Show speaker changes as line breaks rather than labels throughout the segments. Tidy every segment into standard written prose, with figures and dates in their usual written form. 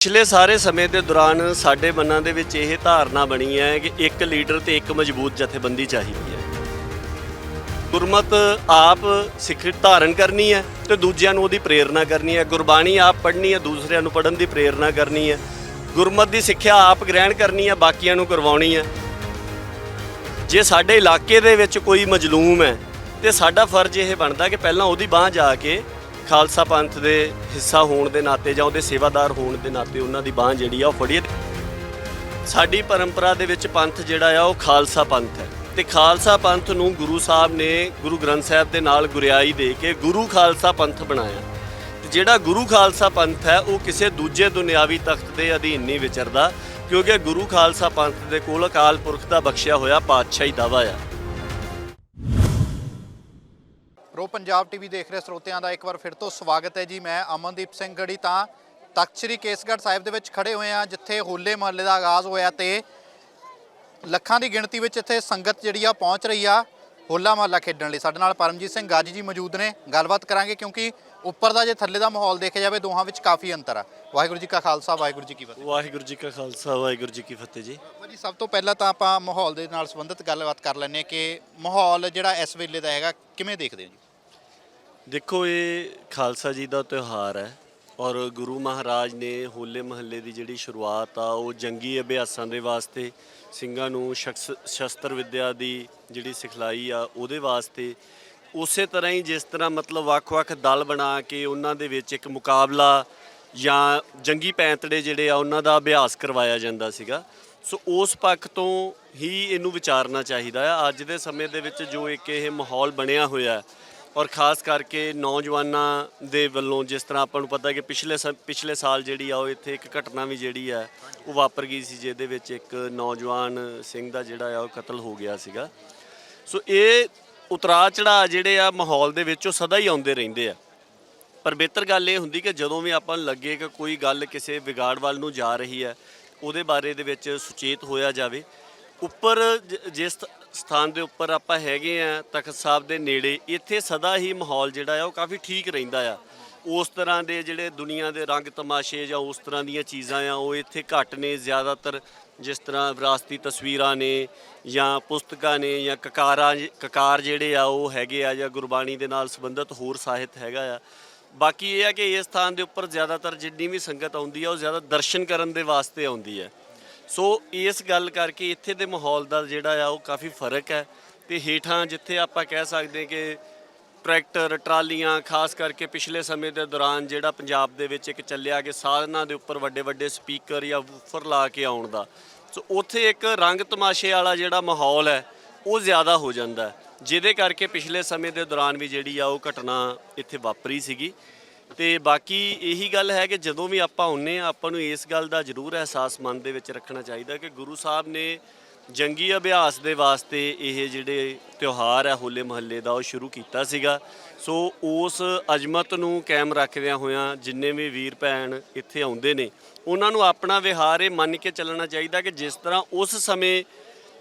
ਪਿਛਲੇ ਸਾਰੇ ਸਮੇਂ ਦੇ ਦੌਰਾਨ ਸਾਡੇ ਮਨਾਂ ਦੇ ਵਿੱਚ ਇਹ ਧਾਰਨਾ ਬਣੀ ਹੈ ਕਿ ਇੱਕ ਲੀਡਰ ਤੇ ਇੱਕ ਮਜ਼ਬੂਤ ਜਥੇਬੰਦੀ ਚਾਹੀਦੀ ਹੈ। ਗੁਰਮਤ ਆਪ ਸਿੱਖ ਧਾਰਨ ਕਰਨੀ ਹੈ ਤੇ ਦੂਜਿਆਂ ਨੂੰ ਉਹਦੀ ਪ੍ਰੇਰਣਾ ਕਰਨੀ ਹੈ। ਗੁਰਬਾਣੀ ਆਪ ਪੜ੍ਹਨੀ ਹੈ, ਦੂਸਰਿਆਂ ਨੂੰ ਪੜ੍ਹਨ ਦੀ ਪ੍ਰੇਰਣਾ ਕਰਨੀ ਹੈ। ਗੁਰਮਤ ਦੀ ਸਿੱਖਿਆ ਆਪ ਗ੍ਰਹਿਣ ਕਰਨੀ ਹੈ, ਬਾਕੀਆਂ ਨੂੰ ਕਰਵਾਉਣੀ ਹੈ। ਜੇ ਸਾਡੇ ਇਲਾਕੇ ਦੇ ਵਿੱਚ ਕੋਈ ਮਜਲੂਮ ਹੈ ਤੇ ਸਾਡਾ ਫਰਜ਼ ਇਹ ਬਣਦਾ ਕਿ ਪਹਿਲਾਂ ਉਹਦੀ ਬਾਂਹ ਜਾ ਕੇ ਖਾਲਸਾ ਪੰਥ ਦੇ ਹਿੱਸਾ ਹੋਣ ਦੇ ਨਾਤੇ ਜਾਂ ਉਹਦੇ ਸੇਵਾਦਾਰ ਹੋਣ ਦੇ ਨਾਤੇ ਉਹਨਾਂ ਦੀ ਬਾਂਹ ਜਿਹੜੀ ਆ ਉਹ ਫੜੀਏ। ਸਾਡੀ ਪਰੰਪਰਾ ਦੇ ਵਿੱਚ ਪੰਥ ਜਿਹੜਾ ਆ ਉਹ ਖਾਲਸਾ ਪੰਥ ਹੈ ਤੇ ਖਾਲਸਾ ਪੰਥ ਨੂੰ ਗੁਰੂ ਸਾਹਿਬ ਨੇ ਗੁਰੂ ਗ੍ਰੰਥ ਸਾਹਿਬ ਦੇ ਨਾਲ ਗੁਰਿਆਈ ਦੇ ਕੇ ਗੁਰੂ ਖਾਲਸਾ ਪੰਥ ਬਣਾਇਆ। ਤੇ ਜਿਹੜਾ ਗੁਰੂ ਖਾਲਸਾ ਪੰਥ ਹੈ ਉਹ ਕਿਸੇ ਦੂਜੇ ਦੁਨਿਆਵੀ ਤਖਤ ਦੇ ਅਧੀਨ ਨਹੀਂ ਵਿਚਰਦਾ, ਕਿਉਂਕਿ ਗੁਰੂ ਖਾਲਸਾ ਪੰਥ ਦੇ ਕੋਲ ਅਕਾਲ ਪੁਰਖ ਦਾ ਬਖਸ਼ਿਆ ਹੋਇਆ ਪਾਤਸ਼ਾਹੀ ਦਾਵਾ ਆ।
ਪ੍ਰੋ ਪੰਜਾਬ ਟੀਵੀ ਦੇਖ ਰਹੇ ਸਰੋਤਿਆਂ ਦਾ ਇੱਕ ਵਾਰ ਫਿਰ ਤੋਂ ਸਵਾਗਤ ਹੈ ਜੀ। ਮੈਂ ਅਮਨਦੀਪ ਸਿੰਘ ਗੜੀ ਤਾਂ ਤਖਤ ਸ੍ਰੀ ਕੇਸਗੜ੍ਹ ਸਾਹਿਬ ਦੇ ਵਿੱਚ ਖੜੇ ਹੋਏ ਹਾਂ, ਜਿੱਥੇ ਹੋਲੇ ਮਹੱਲੇ ਦਾ ਆਗਾਜ਼ ਹੋਇਆ ਤੇ ਲੱਖਾਂ ਦੀ ਗਿਣਤੀ ਵਿੱਚ ਇੱਥੇ ਸੰਗਤ ਜਿਹੜੀ ਆ ਪਹੁੰਚ ਰਹੀ ਆ ਹੋਲਾ ਮਹੱਲਾ ਖੇਡਣ ਲਈ। ਸਾਡੇ ਨਾਲ ਪਰਮਜੀਤ ਸਿੰਘ ਗਾਜੀ ਜੀ ਮੌਜੂਦ ਨੇ, ਗੱਲਬਾਤ ਕਰਾਂਗੇ ਕਿਉਂਕਿ ਉੱਪਰ ਦਾ ਜੇ ਥੱਲੇ ਦਾ ਮਾਹੌਲ ਦੇਖਿਆ ਜਾਵੇ ਦੋਹਾਂ ਵਿੱਚ ਕਾਫੀ ਅੰਤਰ ਆ। ਵਾਹਿਗੁਰੂ ਜੀ ਕਾ ਖਾਲਸਾ, ਵਾਹਿਗੁਰੂ ਜੀ ਕੀ ਫਤਿਹ।
ਵਾਹਿਗੁਰੂ ਜੀ ਕਾ ਖਾਲਸਾ, ਵਾਹਿਗੁਰੂ ਜੀ ਕੀ ਫਤਿਹ ਜੀ।
ਜੀ ਸਭ ਤੋਂ ਪਹਿਲਾਂ ਤਾਂ ਆਪਾਂ ਮਾਹੌਲ ਦੇ ਨਾਲ ਸੰਬੰਧਿਤ ਗੱਲਬਾਤ ਕਰ ਲੈਂਦੇ ਹਾਂ ਕਿ ਮਾਹੌਲ ਜਿਹੜਾ ਇਸ ਵੇਲੇ ਦਾ ਹੈਗਾ ਕਿਵੇਂ ਦੇਖਦੇ ਹੋ ਜੀ?
ਦੇਖੋ, ਇਹ ਖਾਲਸਾ ਜੀ ਦਾ ਤਿਉਹਾਰ ਹੈ ਔਰ ਗੁਰੂ ਮਹਾਰਾਜ ਨੇ ਹੋਲੇ ਮਹੱਲੇ ਦੀ ਜਿਹੜੀ ਸ਼ੁਰੂਆਤ ਆ ਉਹ ਜੰਗੀ ਅਭਿਆਸਾਂ ਦੇ ਵਾਸਤੇ, ਸਿੰਘਾਂ ਨੂੰ ਸ਼ਸਤਰ ਵਿੱਦਿਆ ਦੀ ਜਿਹੜੀ ਸਿਖਲਾਈ ਆ ਉਹਦੇ ਵਾਸਤੇ, ਉਸੇ ਤਰ੍ਹਾਂ ਹੀ ਜਿਸ ਤਰ੍ਹਾਂ ਮਤਲਬ ਵੱਖ-ਵੱਖ ਦਲ ਬਣਾ ਕੇ ਉਹਨਾਂ ਦੇ ਵਿੱਚ ਇੱਕ ਮੁਕਾਬਲਾ ਜਾਂ ਜੰਗੀ ਪੈਂਤੜੇ ਜਿਹੜੇ ਆ ਉਹਨਾਂ ਦਾ ਅਭਿਆਸ ਕਰਵਾਇਆ ਜਾਂਦਾ ਸੀਗਾ। ਸੋ ਉਸ ਪੱਖ ਤੋਂ ਹੀ ਇਹਨੂੰ ਵਿਚਾਰਨਾ ਚਾਹੀਦਾ ਆ। ਅੱਜ ਦੇ ਸਮੇਂ ਦੇ ਵਿੱਚ ਜੋ ਇੱਕ ਇਹ ਮਾਹੌਲ ਬਣਿਆ ਹੋਇਆ ਔਰ ਖਾਸ ਕਰਕੇ ਨੌਜਵਾਨਾਂ ਦੇ ਵੱਲੋਂ, ਜਿਸ ਤਰ੍ਹਾਂ ਆਪਾਂ ਨੂੰ ਪਤਾ ਕਿ ਪਿਛਲੇ ਸਾਲ ਜਿਹੜੀ ਆ ਉਹ ਇੱਥੇ ਇੱਕ ਘਟਨਾ ਵੀ ਜਿਹੜੀ ਆ ਉਹ ਵਾਪਰ ਗਈ ਸੀ, ਜਿਹਦੇ ਵਿੱਚ ਇੱਕ ਨੌਜਵਾਨ ਸਿੰਘ ਦਾ ਜਿਹੜਾ ਆ ਉਹ ਕਤਲ ਹੋ ਗਿਆ ਸੀਗਾ। ਸੋ ਇਹ ਉਤਰਾਅ ਚੜ੍ਹਾਅ ਜਿਹੜੇ ਆ ਮਾਹੌਲ ਦੇ ਵਿੱਚ ਉਹ ਸਦਾ ਹੀ ਆਉਂਦੇ ਰਹਿੰਦੇ ਆ। ਪਰ ਬਿਹਤਰ ਗੱਲ ਇਹ ਹੁੰਦੀ ਕਿ ਜਦੋਂ ਵੀ ਆਪਾਂ ਨੂੰ ਲੱਗੇ ਕਿ ਕੋਈ ਗੱਲ ਕਿਸੇ ਵਿਗਾੜ ਵੱਲ ਨੂੰ ਜਾ ਰਹੀ ਹੈ, ਉਹਦੇ ਬਾਰੇ ਦੇ ਵਿੱਚ ਸੁਚੇਤ ਹੋਇਆ ਜਾਵੇ। ਉੱਪਰ ਜਿਸ ਸਥਾਨ ਦੇ ਉੱਪਰ ਆਪਾਂ ਹੈਗੇ ਆ ਤਖਤ ਸਾਹਿਬ ਦੇ ਨੇੜੇ, ਇੱਥੇ ਸਦਾ ਹੀ ਮਾਹੌਲ ਜਿਹੜਾ ਆ ਉਹ ਕਾਫੀ ਠੀਕ ਰਹਿੰਦਾ ਆ। ਉਸ ਤਰ੍ਹਾਂ ਦੇ ਜਿਹੜੇ ਦੁਨੀਆ ਦੇ ਰੰਗ ਤਮਾਸ਼ੇ ਜਾਂ ਉਸ ਤਰ੍ਹਾਂ ਦੀਆਂ ਚੀਜ਼ਾਂ ਆ ਉਹ ਇੱਥੇ ਘੱਟ ਨੇ। ਜ਼ਿਆਦਾਤਰ ਜਿਸ ਤਰ੍ਹਾਂ ਵਿਰਾਸਤੀ ਤਸਵੀਰਾਂ ਨੇ ਜਾਂ ਪੁਸਤਕਾਂ ਨੇ ਜਾਂ ਕਕਾਰ ਜਿਹੜੇ ਆ ਉਹ ਹੈਗੇ ਆ, ਜਾਂ ਗੁਰਬਾਣੀ ਦੇ ਨਾਲ ਸੰਬੰਧਿਤ ਹੋਰ ਸਾਹਿਤ ਹੈਗਾ ਆ। ਬਾਕੀ ਇਹ ਆ ਕਿ ਇਸ ਸਥਾਨ ਦੇ ਉੱਪਰ ਜ਼ਿਆਦਾਤਰ ਜਿੰਨੀ ਵੀ ਸੰਗਤ ਆਉਂਦੀ ਆ ਉਹ ਜ਼ਿਆਦਾ ਦਰਸ਼ਨ ਕਰਨ ਦੇ ਵਾਸਤੇ ਆਉਂਦੀ ਹੈ। ਸੋ ਇਸ ਗੱਲ ਕਰਕੇ ਇੱਥੇ ਦੇ ਮਾਹੌਲ ਦਾ ਜਿਹੜਾ ਆ ਉਹ ਕਾਫੀ ਫਰਕ ਹੈ। ਤੇ ਹੇਠਾਂ ਜਿੱਥੇ ਆਪਾਂ ਕਹਿ ਸਕਦੇ ਕਿ ਟਰੈਕਟਰ ਟਰਾਲੀਆਂ, ਖਾਸ ਕਰਕੇ ਪਿਛਲੇ ਸਮੇਂ ਦੇ ਦੌਰਾਨ ਜਿਹੜਾ ਪੰਜਾਬ ਦੇ ਵਿੱਚ ਇੱਕ ਚੱਲਿਆ ਕਿ ਸਾਧਨਾਂ ਦੇ ਉੱਪਰ ਵੱਡੇ ਵੱਡੇ ਸਪੀਕਰ ਜਾਂ ਵੂਫਰ ਲਾ ਕੇ ਆਉਣ ਦਾ, ਸੋ ਉੱਥੇ ਇੱਕ ਰੰਗ ਤਮਾਸ਼ੇ ਵਾਲਾ ਜਿਹੜਾ ਮਾਹੌਲ ਹੈ ਉਹ ਜ਼ਿਆਦਾ ਹੋ ਜਾਂਦਾ, ਜਿਹਦੇ ਕਰਕੇ ਪਿਛਲੇ ਸਮੇਂ ਦੇ ਦੌਰਾਨ ਵੀ ਜਿਹੜੀ ਆ ਉਹ ਘਟਨਾ ਇੱਥੇ ਵਾਪਰੀ ਸੀਗੀ। ਤੇ ਬਾਕੀ ਇਹੀ ਗੱਲ ਹੈ ਕਿ ਜਦੋਂ ਵੀ ਆਪਾਂ ਆਉਂਦੇ ਹਾਂ, ਆਪਾਂ ਨੂੰ ਇਸ ਗੱਲ ਦਾ ਜ਼ਰੂਰ ਅਹਿਸਾਸ ਮਨ ਦੇ ਵਿੱਚ ਰੱਖਣਾ ਚਾਹੀਦਾ ਕਿ ਗੁਰੂ ਸਾਹਿਬ ਨੇ ਜੰਗੀ ਅਭਿਆਸ ਦੇ ਵਾਸਤੇ ਇਹ ਜਿਹੜੇ ਤਿਉਹਾਰ ਹੈ ਹੋਲੇ ਮਹੱਲੇ ਦਾ ਉਹ ਸ਼ੁਰੂ ਕੀਤਾ ਸੀਗਾ। ਸੋ ਉਸ ਅਜ਼ਮਤ ਨੂੰ ਕਾਇਮ ਰੱਖਦਿਆਂ ਹੋਇਆਂ ਜਿੰਨੇ ਵੀ ਵੀਰ ਭੈਣ ਇੱਥੇ ਆਉਂਦੇ ਨੇ, ਉਹਨਾਂ ਨੂੰ ਆਪਣਾ ਵਿਹਾਰ ਇਹ ਮੰਨ ਕੇ ਚੱਲਣਾ ਚਾਹੀਦਾ ਕਿ ਜਿਸ ਤਰ੍ਹਾਂ ਉਸ ਸਮੇਂ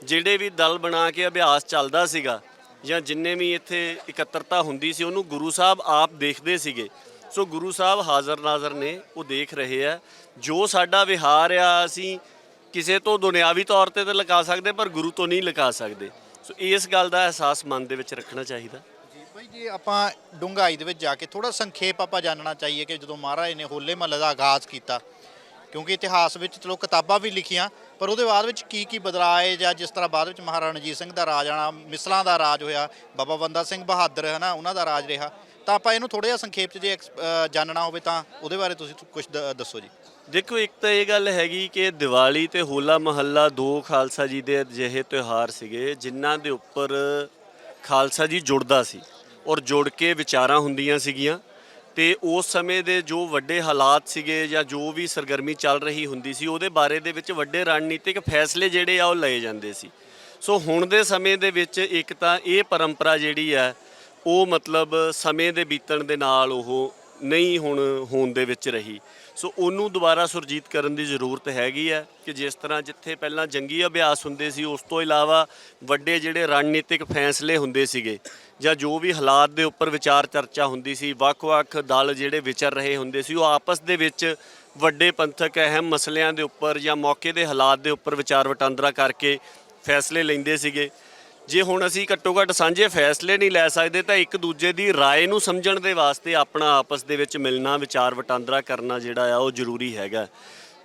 ਜਿਹੜੇ ਵੀ ਦਲ ਬਣਾ ਕੇ ਅਭਿਆਸ ਚੱਲਦਾ ਸੀਗਾ ਜਾਂ ਜਿੰਨੇ ਵੀ ਇੱਥੇ ਇਕੱਤਰਤਾ ਹੁੰਦੀ ਸੀ, ਉਹਨੂੰ ਗੁਰੂ ਸਾਹਿਬ ਆਪ ਦੇਖਦੇ ਸੀਗੇ। ਸੋ ਗੁਰੂ ਸਾਹਿਬ ਹਾਜ਼ਰ ਨਾਜ਼ਰ ਨੇ, ਉਹ ਦੇਖ ਰਹੇ ਆ। ਜੋ ਸਾਡਾ ਵਿਹਾਰ ਆ ਅਸੀਂ ਕਿਸੇ ਤੋਂ ਦੁਨਿਆਵੀ ਤੌਰ ਤੇ ਤਾਂ ਲੁਕਾ ਸਕਦੇ, ਪਰ ਗੁਰੂ ਤੋਂ ਨਹੀਂ ਲੁਕਾ ਸਕਦੇ। ਸੋ ਇਸ ਗੱਲ ਦਾ ਅਹਿਸਾਸ ਮਨ ਦੇ ਵਿੱਚ ਰੱਖਣਾ ਚਾਹੀਦਾ
ਜੀ ਭਾਈ। ਜੀ ਆਪਾਂ ਡੂੰਘਾਈ ਦੇ ਵਿੱਚ ਜਾ ਕੇ ਥੋੜਾ ਸੰਖੇਪ ਆਪਾਂ ਜਾਣਨਾ ਚਾਹੀਏ ਕਿ ਜਦੋਂ ਮਹਾਰਾਜ ਨੇ ਹੋਲੇ ਮਹੱਲੇ ਦਾ ਆਗਾਜ਼ ਕੀਤਾ, ਕਿਉਂਕਿ ਇਤਿਹਾਸ ਵਿੱਚ ਚਲੋ ਕਿਤਾਬਾਂ ਵੀ ਲਿਖੀਆਂ, ਪਰ ਉਹਦੇ ਬਾਅਦ ਵਿੱਚ ਕੀ ਬਦਲਾਅ ਆਏ, ਜਾਂ ਜਿਸ ਤਰ੍ਹਾਂ ਬਾਅਦ ਵਿੱਚ ਮਹਾਰਾਜਾ ਰਣਜੀਤ ਸਿੰਘ ਦਾ ਰਾਜ ਆਉਣਾ, ਮਿਸਲਾਂ ਦਾ ਰਾਜ ਹੋਇਆ, ਬਾਬਾ ਬੰਦਾ ਸਿੰਘ ਬਹਾਦਰ ਹੈ ਨਾ, ਉਹਨਾਂ ਦਾ ਰਾਜ ਰਿਹਾ। ਤਾਂ ਆਪਾਂ ਇਹਨੂੰ ਥੋੜ੍ਹਾ ਜਿਹਾ ਸੰਖੇਪ 'ਚ ਜੇ ਜਾਣਨਾ ਹੋਵੇ ਤਾਂ ਉਹਦੇ ਬਾਰੇ ਤੁਸੀਂ ਕੁਝ ਦੱਸੋ ਜੀ।
ਦੇਖੋ, ਇੱਕ ਤਾਂ ਇਹ ਗੱਲ ਹੈਗੀ ਕਿ ਦੀਵਾਲੀ ਤੇ ਹੋਲਾ ਮਹੱਲਾ ਦੋ ਖਾਲਸਾ ਜੀ ਦੇ ਅਜਿਹੇ ਤਿਉਹਾਰ ਸੀਗੇ ਜਿਨ੍ਹਾਂ ਦੇ ਉੱਪਰ ਖਾਲਸਾ ਜੀ ਜੁੜਦਾ ਸੀ ਔਰ ਜੁੜ ਕੇ ਵਿਚਾਰਾਂ ਹੁੰਦੀਆਂ ਸੀਗੀਆਂ। ਤੇ ਉਸ ਸਮੇਂ ਦੇ ਜੋ ਵੱਡੇ ਹਾਲਾਤ ਸੀਗੇ ਜਾਂ ਜੋ ਵੀ ਸਰਗਰਮੀ ਚੱਲ ਰਹੀ ਹੁੰਦੀ ਸੀ, ਉਹਦੇ ਬਾਰੇ ਦੇ ਵਿੱਚ ਵੱਡੇ ਰਣਨੀਤਿਕ ਫੈਸਲੇ ਜਿਹੜੇ ਆ ਉਹ ਲਏ ਜਾਂਦੇ ਸੀ। ਸੋ ਹੁਣ ਦੇ ਸਮੇਂ ਦੇ ਵਿੱਚ ਇੱਕ ਤਾਂ ਇਹ ਪਰੰਪਰਾ ਜਿਹੜੀ ਹੈ ਉਹ ਮਤਲਬ ਸਮੇਂ ਦੇ ਬੀਤਣ ਦੇ ਨਾਲ ਉਹ ਨਹੀਂ ਹੁਣ ਹੋਂਦ ਦੇ ਵਿੱਚ ਰਹੀ। ਸੋ ਉਹਨੂੰ ਦੁਬਾਰਾ ਸੁਰਜੀਤ ਕਰਨ ਦੀ ਜ਼ਰੂਰਤ ਹੈਗੀ ਹੈ ਕਿ ਜਿਸ ਤਰ੍ਹਾਂ ਜਿੱਥੇ ਪਹਿਲਾਂ ਜੰਗੀ ਅਭਿਆਸ ਹੁੰਦੇ ਸੀ, ਉਸ ਤੋਂ ਇਲਾਵਾ ਵੱਡੇ ਜਿਹੜੇ ਰਣਨੀਤਿਕ ਫੈਸਲੇ ਹੁੰਦੇ ਸੀਗੇ ਜਾਂ ਜੋ ਵੀ ਹਾਲਾਤ ਦੇ ਉੱਪਰ ਵਿਚਾਰ ਚਰਚਾ ਹੁੰਦੀ ਸੀ, ਵੱਖ-ਵੱਖ ਦਲ ਜਿਹੜੇ ਵਿਚਰ ਰਹੇ ਹੁੰਦੇ ਸੀ, ਉਹ ਆਪਸ ਦੇ ਵਿੱਚ ਵੱਡੇ ਪੰਥਕ ਅਹਿਮ ਮਸਲਿਆਂ ਦੇ ਉੱਪਰ ਜਾਂ ਮੌਕੇ ਦੇ ਹਾਲਾਤ ਦੇ ਉੱਪਰ ਵਿਚਾਰ ਵਟਾਂਦਰਾ ਕਰਕੇ ਫੈਸਲੇ ਲੈਂਦੇ ਸੀਗੇ। ਜੇ ਹੁਣ ਅਸੀਂ ਘੱਟੋ ਘੱਟ ਸਾਂਝੇ ਫੈਸਲੇ ਨਹੀਂ ਲੈ ਸਕਦੇ ਤਾਂ ਇੱਕ ਦੂਜੇ ਦੀ ਰਾਏ ਨੂੰ ਸਮਝਣ ਦੇ ਵਾਸਤੇ ਆਪਣਾ ਆਪਸ ਦੇ ਵਿੱਚ ਮਿਲਣਾ, ਵਿਚਾਰ ਵਟਾਂਦਰਾ ਕਰਨਾ ਜਿਹੜਾ ਆ ਉਹ ਜ਼ਰੂਰੀ ਹੈਗਾ।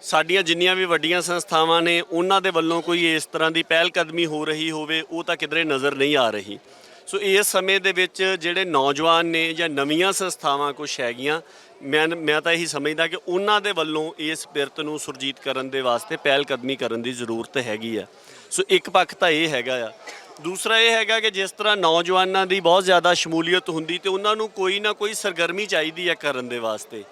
ਸਾਡੀਆਂ ਜਿੰਨੀਆਂ ਵੀ ਵੱਡੀਆਂ ਸੰਸਥਾਵਾਂ ਨੇ ਉਹਨਾਂ ਦੇ ਵੱਲੋਂ ਕੋਈ ਇਸ ਤਰ੍ਹਾਂ ਦੀ ਪਹਿਲ ਕਦਮੀ ਹੋ ਰਹੀ ਹੋਵੇ ਉਹ ਤਾਂ ਕਿਧਰੇ ਨਜ਼ਰ ਨਹੀਂ ਆ ਰਹੀ। ਸੋ ਇਸ ਸਮੇਂ ਦੇ ਵਿੱਚ ਜਿਹੜੇ ਨੌਜਵਾਨ ਨੇ ਜਾਂ ਨਵੀਆਂ ਸੰਸਥਾਵਾਂ ਕੁਛ ਹੈਗੀਆਂ, ਮੈਂ ਤਾਂ ਇਹੀ ਸਮਝਦਾ ਕਿ ਉਹਨਾਂ ਦੇ ਵੱਲੋਂ ਇਸ ਬਿਰਤ ਨੂੰ ਸੁਰਜੀਤ ਕਰਨ ਦੇ ਵਾਸਤੇ ਪਹਿਲ ਕਦਮੀ ਕਰਨ ਦੀ ਜ਼ਰੂਰਤ ਹੈਗੀ ਆ। ਸੋ ਇੱਕ ਪੱਖ ਤਾਂ ਇਹ ਹੈਗਾ ਆ। ਦੂਸਰਾ ਇਹ ਹੈਗਾ ਕਿ ਜਿਸ ਤਰ੍ਹਾਂ ਨੌਜਵਾਨਾਂ ਦੀ ਬਹੁਤ ਜ਼ਿਆਦਾ ਸ਼ਮੂਲੀਅਤ ਹੁੰਦੀ ਤੇ ਉਹਨਾਂ ਨੂੰ ਕੋਈ ਨਾ ਕੋਈ ਸਰਗਰਮੀ ਚਾਹੀਦੀ ਹੈ ਕਰਨ ਦੇ ਵਾਸਤੇ,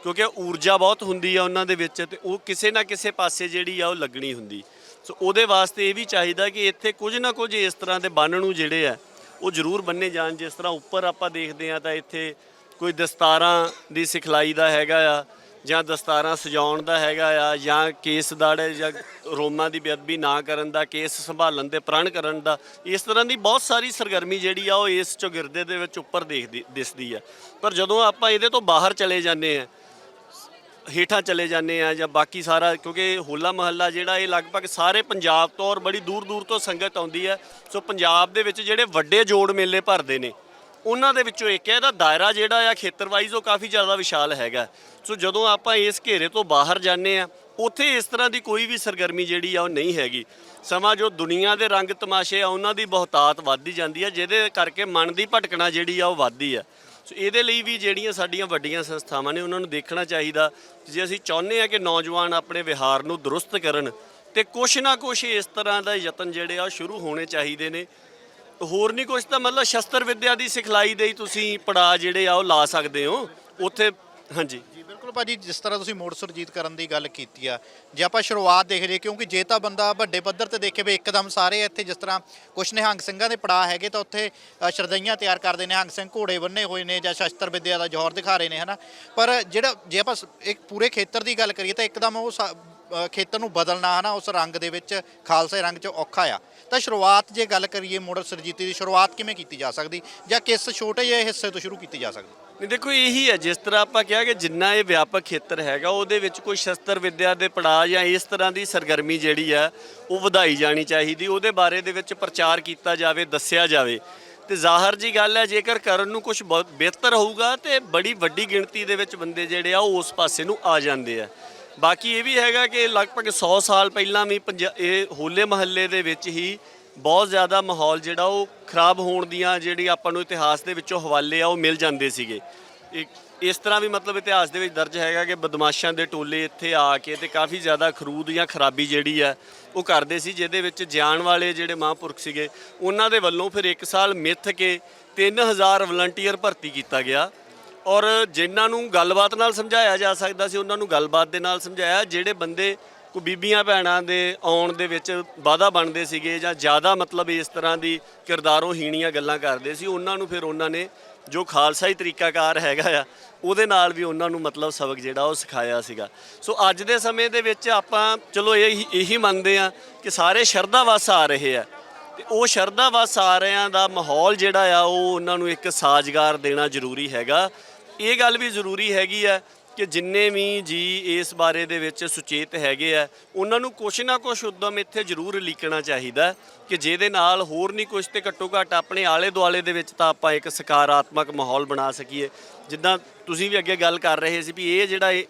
ਕਿਉਂਕਿ ਊਰਜਾ ਬਹੁਤ ਹੁੰਦੀ ਆ ਉਹਨਾਂ ਦੇ ਵਿੱਚ ਤੇ ਉਹ ਕਿਸੇ ਨਾ ਕਿਸੇ ਪਾਸੇ ਜਿਹੜੀ ਆ ਉਹ ਲੱਗਣੀ ਹੁੰਦੀ। ਸੋ ਉਹਦੇ ਵਾਸਤੇ ਇਹ ਵੀ ਚਾਹੀਦਾ ਕਿ ਇੱਥੇ ਕੁਝ ਨਾ ਕੁਝ ਇਸ ਤਰ੍ਹਾਂ ਦੇ ਬੰਨ ਨੂੰ ਜਿਹੜੇ ਆ ਉਹ ਜ਼ਰੂਰ ਬੰਨੇ ਜਾਣ। ਜਿਸ ਤਰ੍ਹਾਂ ਉੱਪਰ ਆਪਾਂ ਦੇਖਦੇ ਆ ਤਾਂ ਇੱਥੇ ਕੋਈ ਦਸਤਾਰਾਂ ਦੀ ਸਿਖਲਾਈ ਦਾ ਹੈਗਾ ਆ, ਜਾਂ ਦਸਤਾਰਾਂ ਸਜਾਉਣ ਦਾ ਹੈਗਾ ਆ, ਜਾਂ ਕੇਸ ਦਾੜੇ ਜਾਂ ਰੋਮਾਂ ਦੀ ਬੇਅਦਬੀ ਨਾ ਕਰਨ ਦਾ, ਕੇਸ ਸੰਭਾਲਣ ਦੇ ਪ੍ਰਣ ਕਰਨ ਦਾ। ਇਸ ਤਰ੍ਹਾਂ ਦੀ ਬਹੁਤ ਸਾਰੀ ਸਰਗਰਮੀ ਜਿਹੜੀ ਆ ਉਹ ਇਸ ਚੌਗਿਰਦੇ ਦੇ ਵਿੱਚ ਉੱਪਰ ਦਿਸਦੀ ਆ। ਪਰ ਜਦੋਂ ਆਪਾਂ ਇਹਦੇ ਤੋਂ ਬਾਹਰ ਚਲੇ ਜਾਂਦੇ ਆ, ਹੇਠਾਂ ਚਲੇ ਜਾਂਦੇ ਆ ਜਾਂ ਬਾਕੀ ਸਾਰਾ, ਕਿਉਂਕਿ ਹੋਲਾ ਮਹੱਲਾ ਜਿਹੜਾ ਇਹ ਲਗਭਗ ਸਾਰੇ ਪੰਜਾਬ ਤੋਂ ਔਰ ਬੜੀ ਦੂਰ ਦੂਰ ਤੋਂ ਸੰਗਤ ਆਉਂਦੀ ਹੈ। ਸੋ ਪੰਜਾਬ ਦੇ ਵਿੱਚ ਜਿਹੜੇ ਵੱਡੇ ਜੋੜ ਮੇਲੇ ਭਰਦੇ ਨੇ ਉਹਨਾਂ ਦੇ ਵਿੱਚੋਂ ਇੱਕ ਹੈ। ਇਹਦਾ ਦਾਇਰਾ ਜਿਹੜਾ ਆ ਖੇਤਰ ਵਾਈਜ਼ ਉਹ ਕਾਫੀ ਜ਼ਿਆਦਾ ਵਿਸ਼ਾਲ ਹੈਗਾ। ਸੋ ਜਦੋਂ ਆਪਾਂ ਇਸ ਘੇਰੇ ਤੋਂ ਬਾਹਰ ਜਾਂਦੇ ਆ ਉੱਥੇ ਇਸ ਤਰ੍ਹਾਂ ਦੀ ਕੋਈ ਵੀ ਸਰਗਰਮੀ ਜਿਹੜੀ ਆ ਉਹ ਨਹੀਂ ਹੈਗੀ। ਸਮਾਂ ਜੋ ਦੁਨੀਆ ਦੇ ਰੰਗ ਤਮਾਸ਼ੇ ਆ ਉਹਨਾਂ ਦੀ ਬਹੁਤਾਤ ਵੱਧਦੀ ਜਾਂਦੀ ਹੈ, ਜਿਹਦੇ ਕਰਕੇ ਮਨ ਦੀ ਭਟਕਣਾ ਜਿਹੜੀ ਆ ਉਹ ਵੱਧਦੀ ਆ। ਸੋ ਇਹਦੇ ਲਈ ਵੀ ਜਿਹੜੀਆਂ ਸਾਡੀਆਂ ਵੱਡੀਆਂ ਸੰਸਥਾਵਾਂ ਨੇ ਉਹਨਾਂ ਨੂੰ ਦੇਖਣਾ ਚਾਹੀਦਾ। ਜੇ ਅਸੀਂ ਚਾਹੁੰਦੇ ਆ ਕਿ ਨੌਜਵਾਨ ਆਪਣੇ ਵਿਹਾਰ ਨੂੰ ਦਰੁਸਤ ਕਰਨ ਤੇ ਕੁਛ ਨਾ ਕੁਛ ਇਸ ਤਰ੍ਹਾਂ ਦਾ ਯਤਨ ਜਿਹੜੇ ਆ ਸ਼ੁਰੂ ਹੋਣੇ ਚਾਹੀਦੇ ਨੇ। ਹੋਰ ਨਹੀਂ ਕੁਛ ਤਾਂ ਮਤਲਬ ਸ਼ਸਤਰ ਵਿੱਦਿਆ ਦੀ ਸਿਖਲਾਈ ਦੇ ਹੀ ਤੁਸੀਂ ਪੜਾਅ ਜਿਹੜੇ ਆ ਉਹ ਲਾ ਸਕਦੇ ਹੋ ਉੱਥੇ। ਹਾਂਜੀ
ਜੀ ਬਿਲਕੁਲ ਭਾਜੀ, ਜਿਸ ਤਰ੍ਹਾਂ ਤੁਸੀਂ ਮੁੜ ਸੁਰਜੀਤ ਕਰਨ ਦੀ ਗੱਲ ਕੀਤੀ ਆ, ਜੇ ਆਪਾਂ ਸ਼ੁਰੂਆਤ ਦੇਖ ਲਈਏ, ਕਿਉਂਕਿ ਜੇ ਤਾਂ ਬੰਦਾ ਵੱਡੇ ਪੱਧਰ ਤੇ ਦੇਖੇ ਵੀ ਇੱਕਦਮ ਸਾਰੇ ਇੱਥੇ ਜਿਸ ਤਰ੍ਹਾਂ ਕੁਛ ਨਿਹੰਗ ਸਿੰਘਾਂ ਦੇ ਪੜਾਅ ਹੈਗੇ ਤਾਂ ਉੱਥੇ ਸ਼ਰਦਈਆਂ ਤਿਆਰ ਕਰਦੇ, ਨਿਹੰਗ ਸਿੰਘ ਘੋੜੇ ਬੰਨੇ ਹੋਏ ਨੇ ਜਾਂ ਸ਼ਸਤਰ ਵਿੱਦਿਆ ਦਾ ਜੌਹਰ ਦਿਖਾ ਰਹੇ ਨੇ, ਹੈ ਨਾ। ਪਰ ਜਿਹੜਾ ਜੇ ਆਪਾਂ ਇੱਕ ਪੂਰੇ ਖੇਤਰ ਦੀ ਗੱਲ ਕਰੀਏ ਤਾਂ ਇੱਕਦਮ ਉਹ ਖੇਤਰ ਨੂੰ ਬਦਲਣਾ, ਹੈ ਨਾ, ਉਸ ਰੰਗ ਦੇ ਵਿੱਚ ਖਾਲਸੇ ਰੰਗ 'ਚ ਔਖਾ ਆ। ਤਾਂ ਸ਼ੁਰੂਆਤ ਜੇ ਗੱਲ ਕਰੀਏ ਮੁੜ ਸੁਰਜੀਤੀ ਦੀ ਸ਼ੁਰੂਆਤ ਕਿਵੇਂ ਕੀਤੀ ਜਾ ਸਕਦੀ ਜਾਂ ਕਿਸ ਛੋਟੇ ਜਿਹੇ ਹਿੱਸੇ ਤੋਂ ਸ਼ੁਰੂ ਕੀਤੀ ਜਾ ਸਕਦੀ?
ਨਹੀਂ ਦੇਖੋ, ਇਹੀ ਹੈ ਜਿਸ ਤਰ੍ਹਾਂ ਆਪਾਂ ਕਿਹਾ ਕਿ ਜਿੰਨਾ ਇਹ ਵਿਆਪਕ ਖੇਤਰ ਹੈਗਾ ਉਹਦੇ ਵਿੱਚ ਕੋਈ ਸ਼ਸਤਰ ਵਿੱਦਿਆ ਦੇ ਪੜਾਅ ਜਾਂ ਇਸ ਤਰ੍ਹਾਂ ਦੀ ਸਰਗਰਮੀ ਜਿਹੜੀ ਆ ਉਹ ਵਧਾਈ ਜਾਣੀ ਚਾਹੀਦੀ। ਉਹਦੇ ਬਾਰੇ ਦੇ ਵਿੱਚ ਪ੍ਰਚਾਰ ਕੀਤਾ ਜਾਵੇ, ਦੱਸਿਆ ਜਾਵੇ। ਤੇ ਜ਼ਾਹਰ ਜੀ ਗੱਲ ਹੈ ਜੇਕਰ ਕਰਨ ਨੂੰ ਕੁਝ ਬਹੁਤ ਬਿਹਤਰ ਹੋਊਗਾ ਤੇ ਬੜੀ ਵੱਡੀ ਗਿਣਤੀ ਦੇ ਵਿੱਚ ਬੰਦੇ ਜਿਹੜੇ ਆ ਉਹ ਉਸ ਪਾਸੇ ਨੂੰ ਆ ਜਾਂਦੇ ਆ। ਬਾਕੀ ਇਹ ਵੀ ਹੈਗਾ ਕਿ ਲਗਭਗ 100 ਸਾਲ ਪਹਿਲਾਂ ਵੀ ਇਹ ਹੋਲੇ ਮਹੱਲੇ ਦੇ ਵਿੱਚ ਹੀ ਬਹੁਤ ਜ਼ਿਆਦਾ ਮਾਹੌਲ ਜਿਹੜਾ ਉਹ ਖਰਾਬ ਹੋਣ ਦੀਆਂ ਜਿਹੜੀ ਆਪਾਂ ਨੂੰ ਇਤਿਹਾਸ ਦੇ ਵਿੱਚੋਂ ਹਵਾਲੇ ਆ ਉਹ ਮਿਲ ਜਾਂਦੇ ਸੀਗੇ। ਇਸ ਤਰ੍ਹਾਂ ਵੀ ਮਤਲਬ ਇਤਿਹਾਸ ਦੇ ਵਿੱਚ ਦਰਜ ਹੈਗਾ ਕਿ ਬਦਮਾਸ਼ਾਂ ਦੇ ਟੋਲੇ ਇੱਥੇ ਆ ਕੇ ਤੇ ਕਾਫੀ ਜ਼ਿਆਦਾ ਖਰੂਦ ਜਾਂ ਖਰਾਬੀ ਜਿਹੜੀ ਆ ਉਹ ਕਰਦੇ ਸੀ, ਜਿਹਦੇ ਵਿੱਚ ਜਾਣ ਵਾਲੇ ਜਿਹੜੇ ਮਹਾਂਪੁਰਖ ਸੀਗੇ ਉਹਨਾਂ ਦੇ ਵੱਲੋਂ ਫਿਰ 1 ਸਾਲ ਮਿੱਥ ਕੇ 3000 ਵਲੰਟੀਅਰ ਭਰਤੀ ਕੀਤਾ ਗਿਆ। ਔਰ ਜਿਨ੍ਹਾਂ ਨੂੰ ਗੱਲਬਾਤ ਨਾਲ ਸਮਝਾਇਆ ਜਾ ਸਕਦਾ ਸੀ ਉਹਨਾਂ ਨੂੰ ਗੱਲਬਾਤ ਦੇ ਨਾਲ ਸਮਝਾਇਆ। ਜਿਹੜੇ ਬੰਦੇ ਕੋਈ ਬੀਬੀਆਂ ਭੈਣਾਂ ਦੇ ਆਉਣ ਦੇ ਵਿੱਚ ਬਾਧਾ ਬਣਦੇ ਸੀਗੇ ਜਾਂ ਜ਼ਿਆਦਾ ਮਤਲਬ ਇਸ ਤਰ੍ਹਾਂ ਦੀ ਕਿਰਦਾਰੋਂ ਹੀਣੀਆਂ ਗੱਲਾਂ ਕਰਦੇ ਸੀ, ਉਹਨਾਂ ਨੂੰ ਫਿਰ ਉਹਨਾਂ ਨੇ ਜੋ ਖਾਲਸਾਈ ਤਰੀਕਾਕਾਰ ਹੈਗਾ ਆ ਉਹਦੇ ਨਾਲ ਵੀ ਉਹਨਾਂ ਨੂੰ ਮਤਲਬ ਸਬਕ ਜਿਹੜਾ ਉਹ ਸਿਖਾਇਆ ਸੀਗਾ। ਸੋ ਅੱਜ ਦੇ ਸਮੇਂ ਦੇ ਵਿੱਚ ਆਪਾਂ ਚਲੋ ਇਹੀ ਮੰਨਦੇ ਆ ਕਿ ਸਾਰੇ ਸ਼ਰਧਾ ਵਸ ਆ ਰਹੇ ਆ ਤੇ ਉਹ ਸ਼ਰਧਾ ਵਸ ਆ ਰਿਆਂ ਦਾ ਮਾਹੌਲ ਜਿਹੜਾ ਆ ਉਹ ਉਹਨਾਂ ਨੂੰ ਇੱਕ ਸਾਜ਼ਗਾਰ ਦੇਣਾ ਜ਼ਰੂਰੀ ਹੈਗਾ। ਇਹ ਗੱਲ ਵੀ ਜ਼ਰੂਰੀ ਹੈਗੀ ਆ ਕਿ ਜਿੰਨੇ ਵੀ ਜੀ ਇਸ ਬਾਰੇ ਦੇ ਵਿੱਚ ਸੁਚੇਤ ਹੈਗੇ ਆ ਉਹਨਾਂ ਨੂੰ ਕੁਛ ਨਾ ਕੁਛ ਉੱਦਮ ਇੱਥੇ ਜ਼ਰੂਰ ਲਿਖਣਾ ਚਾਹੀਦਾ ਕਿ ਜਿਹਦੇ ਨਾਲ ਹੋਰ ਨਹੀਂ ਕੁਛ ਤੇ ਘੱਟੋ ਘੱਟ ਆਪਣੇ ਆਲੇ ਦੁਆਲੇ ਦੇ ਵਿੱਚ ਤਾਂ ਆਪਾਂ ਇੱਕ ਸਕਾਰਾਤਮਕ ਮਾਹੌਲ ਬਣਾ ਸਕੀਏ। ਜਿੱਦਾਂ ਤੁਸੀਂ ਵੀ ਅੱਗੇ ਗੱਲ ਕਰ ਰਹੇ ਸੀ ਵੀ ਇਹ ਜਿਹੜਾ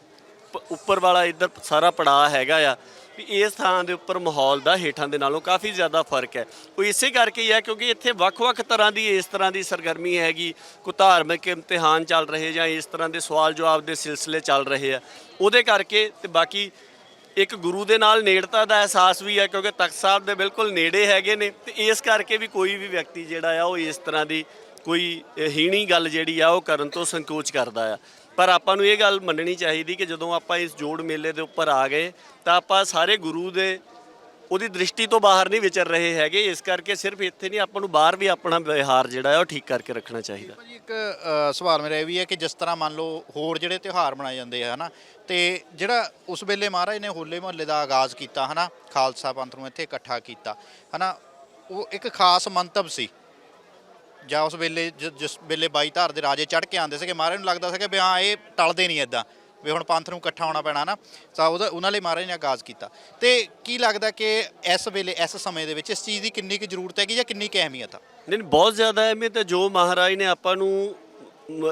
ਉੱਪਰ ਵਾਲਾ ਇੱਧਰ ਸਾਰਾ ਪੜਾਅ ਹੈਗਾ ਆ ਵੀ ਇਸ ਥਾਂ ਦੇ ਉੱਪਰ ਮਾਹੌਲ ਦਾ ਹੇਠਾਂ ਦੇ ਨਾਲੋਂ ਕਾਫੀ ਜ਼ਿਆਦਾ ਫਰਕ ਹੈ। ਉਹ ਇਸੇ ਕਰਕੇ ਹੀ ਹੈ ਕਿਉਂਕਿ ਇੱਥੇ ਵੱਖ-ਵੱਖ ਤਰ੍ਹਾਂ ਦੀ ਇਸ ਤਰ੍ਹਾਂ ਦੀ ਸਰਗਰਮੀ ਹੈਗੀ। ਕੋਈ ਧਾਰਮਿਕ ਇਮਤਿਹਾਨ ਚੱਲ ਰਹੇ ਜਾਂ ਇਸ ਤਰ੍ਹਾਂ ਦੇ ਸਵਾਲ ਜਵਾਬ ਦੇ ਸਿਲਸਿਲੇ ਚੱਲ ਰਹੇ ਆ ਉਹਦੇ ਕਰਕੇ। ਤੇ ਬਾਕੀ ਇੱਕ ਗੁਰੂ ਦੇ ਨਾਲ ਨੇੜਤਾ ਦਾ ਅਹਿਸਾਸ ਵੀ ਹੈ ਕਿਉਂਕਿ ਤਖ਼ਤ ਸਾਹਿਬ ਦੇ ਬਿਲਕੁਲ ਨੇੜੇ ਹੈਗੇ ਨੇ ਤੇ ਇਸ ਕਰਕੇ ਵੀ ਕੋਈ ਵੀ ਵਿਅਕਤੀ ਜਿਹੜਾ ਆ ਉਹ ਇਸ ਤਰ੍ਹਾਂ ਦੀ ਕੋਈ ਹੀਣੀ ਗੱਲ ਜਿਹੜੀ ਆ ਉਹ ਕਰਨ ਤੋਂ ਸੰਕੋਚ ਕਰਦਾ ਆ। ਪਰ ਆਪਾਂ ਨੂੰ ਇਹ ਗੱਲ ਮੰਨਣੀ ਚਾਹੀਦੀ ਕਿ ਜਦੋਂ ਆਪਾਂ ਇਸ ਜੋੜ ਮੇਲੇ ਦੇ ਉੱਪਰ ਆ ਗਏ ਤਾਂ ਆਪਾਂ ਸਾਰੇ ਗੁਰੂ ਦੇ ਉਹਦੀ ਦ੍ਰਿਸ਼ਟੀ ਤੋਂ ਬਾਹਰ ਨਹੀਂ ਵਿਚਰ ਰਹੇ ਹੈਗੇ। ਇਸ ਕਰਕੇ ਸਿਰਫ ਇੱਥੇ ਨਹੀਂ, ਆਪਾਂ ਨੂੰ ਬਾਹਰ ਵੀ ਆਪਣਾ ਵਿਹਾਰ ਜਿਹੜਾ ਹੈ ਉਹ ਠੀਕ ਕਰਕੇ ਰੱਖਣਾ ਚਾਹੀਦਾ।
ਭਾਜੀ ਇੱਕ ਸਵਾਲ ਮੇਰਾ ਇਹ ਵੀ ਹੈ ਕਿ ਜਿਸ ਤਰ੍ਹਾਂ ਮੰਨ ਲਓ ਹੋਰ ਜਿਹੜੇ ਤਿਉਹਾਰ ਮਨਾਏ ਜਾਂਦੇ ਆ, ਹੈ ਨਾ, ਤੇ ਜਿਹੜਾ ਉਸ ਵੇਲੇ ਮਹਾਰਾਜ ਨੇ ਹੋਲੇ ਮਹੱਲੇ ਦਾ ਆਗਾਜ਼ ਕੀਤਾ, ਹੈ ਨਾ, ਖਾਲਸਾ ਪੰਥ ਨੂੰ ਇੱਥੇ ਇਕੱਠਾ ਕੀਤਾ, ਹੈ ਨਾ, ਉਹ ਇੱਕ ਖਾਸ ਮੰਤਵ ਸੀ। ਜਾਂ ਉਸ ਵੇਲੇ ਜਿਸ ਵੇਲੇ 22 ਧਾਰ ਦੇ ਰਾਜੇ ਚੜ੍ਹ ਕੇ ਆਉਂਦੇ ਸੀਗੇ ਮਹਾਰਾਜ ਨੂੰ ਲੱਗਦਾ ਸੀਗਾ ਵੀ ਹਾਂ ਇਹ ਟਲਦੇ ਨਹੀਂ ਇੱਦਾਂ ਵੀ ਹੁਣ ਪੰਥ ਨੂੰ ਇਕੱਠਾ ਹੋਣਾ ਪੈਣਾ ਨਾ, ਤਾਂ ਉਹਨਾਂ ਲਈ ਮਹਾਰਾਜ ਨੇ ਆਗਾਜ਼ ਕੀਤਾ। ਤੇ ਕੀ ਲੱਗਦਾ ਕਿ ਇਸ ਵੇਲੇ ਇਸ ਸਮੇਂ ਦੇ ਵਿੱਚ ਇਸ ਚੀਜ਼ ਦੀ ਕਿੰਨੀ ਕੁ ਜ਼ਰੂਰਤ ਹੈਗੀ ਜਾਂ ਕਿੰਨੀ ਕੁ ਅਹਿਮੀਅਤ ਆ?
ਨਹੀਂ ਬਹੁਤ ਜ਼ਿਆਦਾ ਅਹਿਮੀਅਤ ਹੈ। ਜੋ ਮਹਾਰਾਜ ਨੇ ਆਪਾਂ ਨੂੰ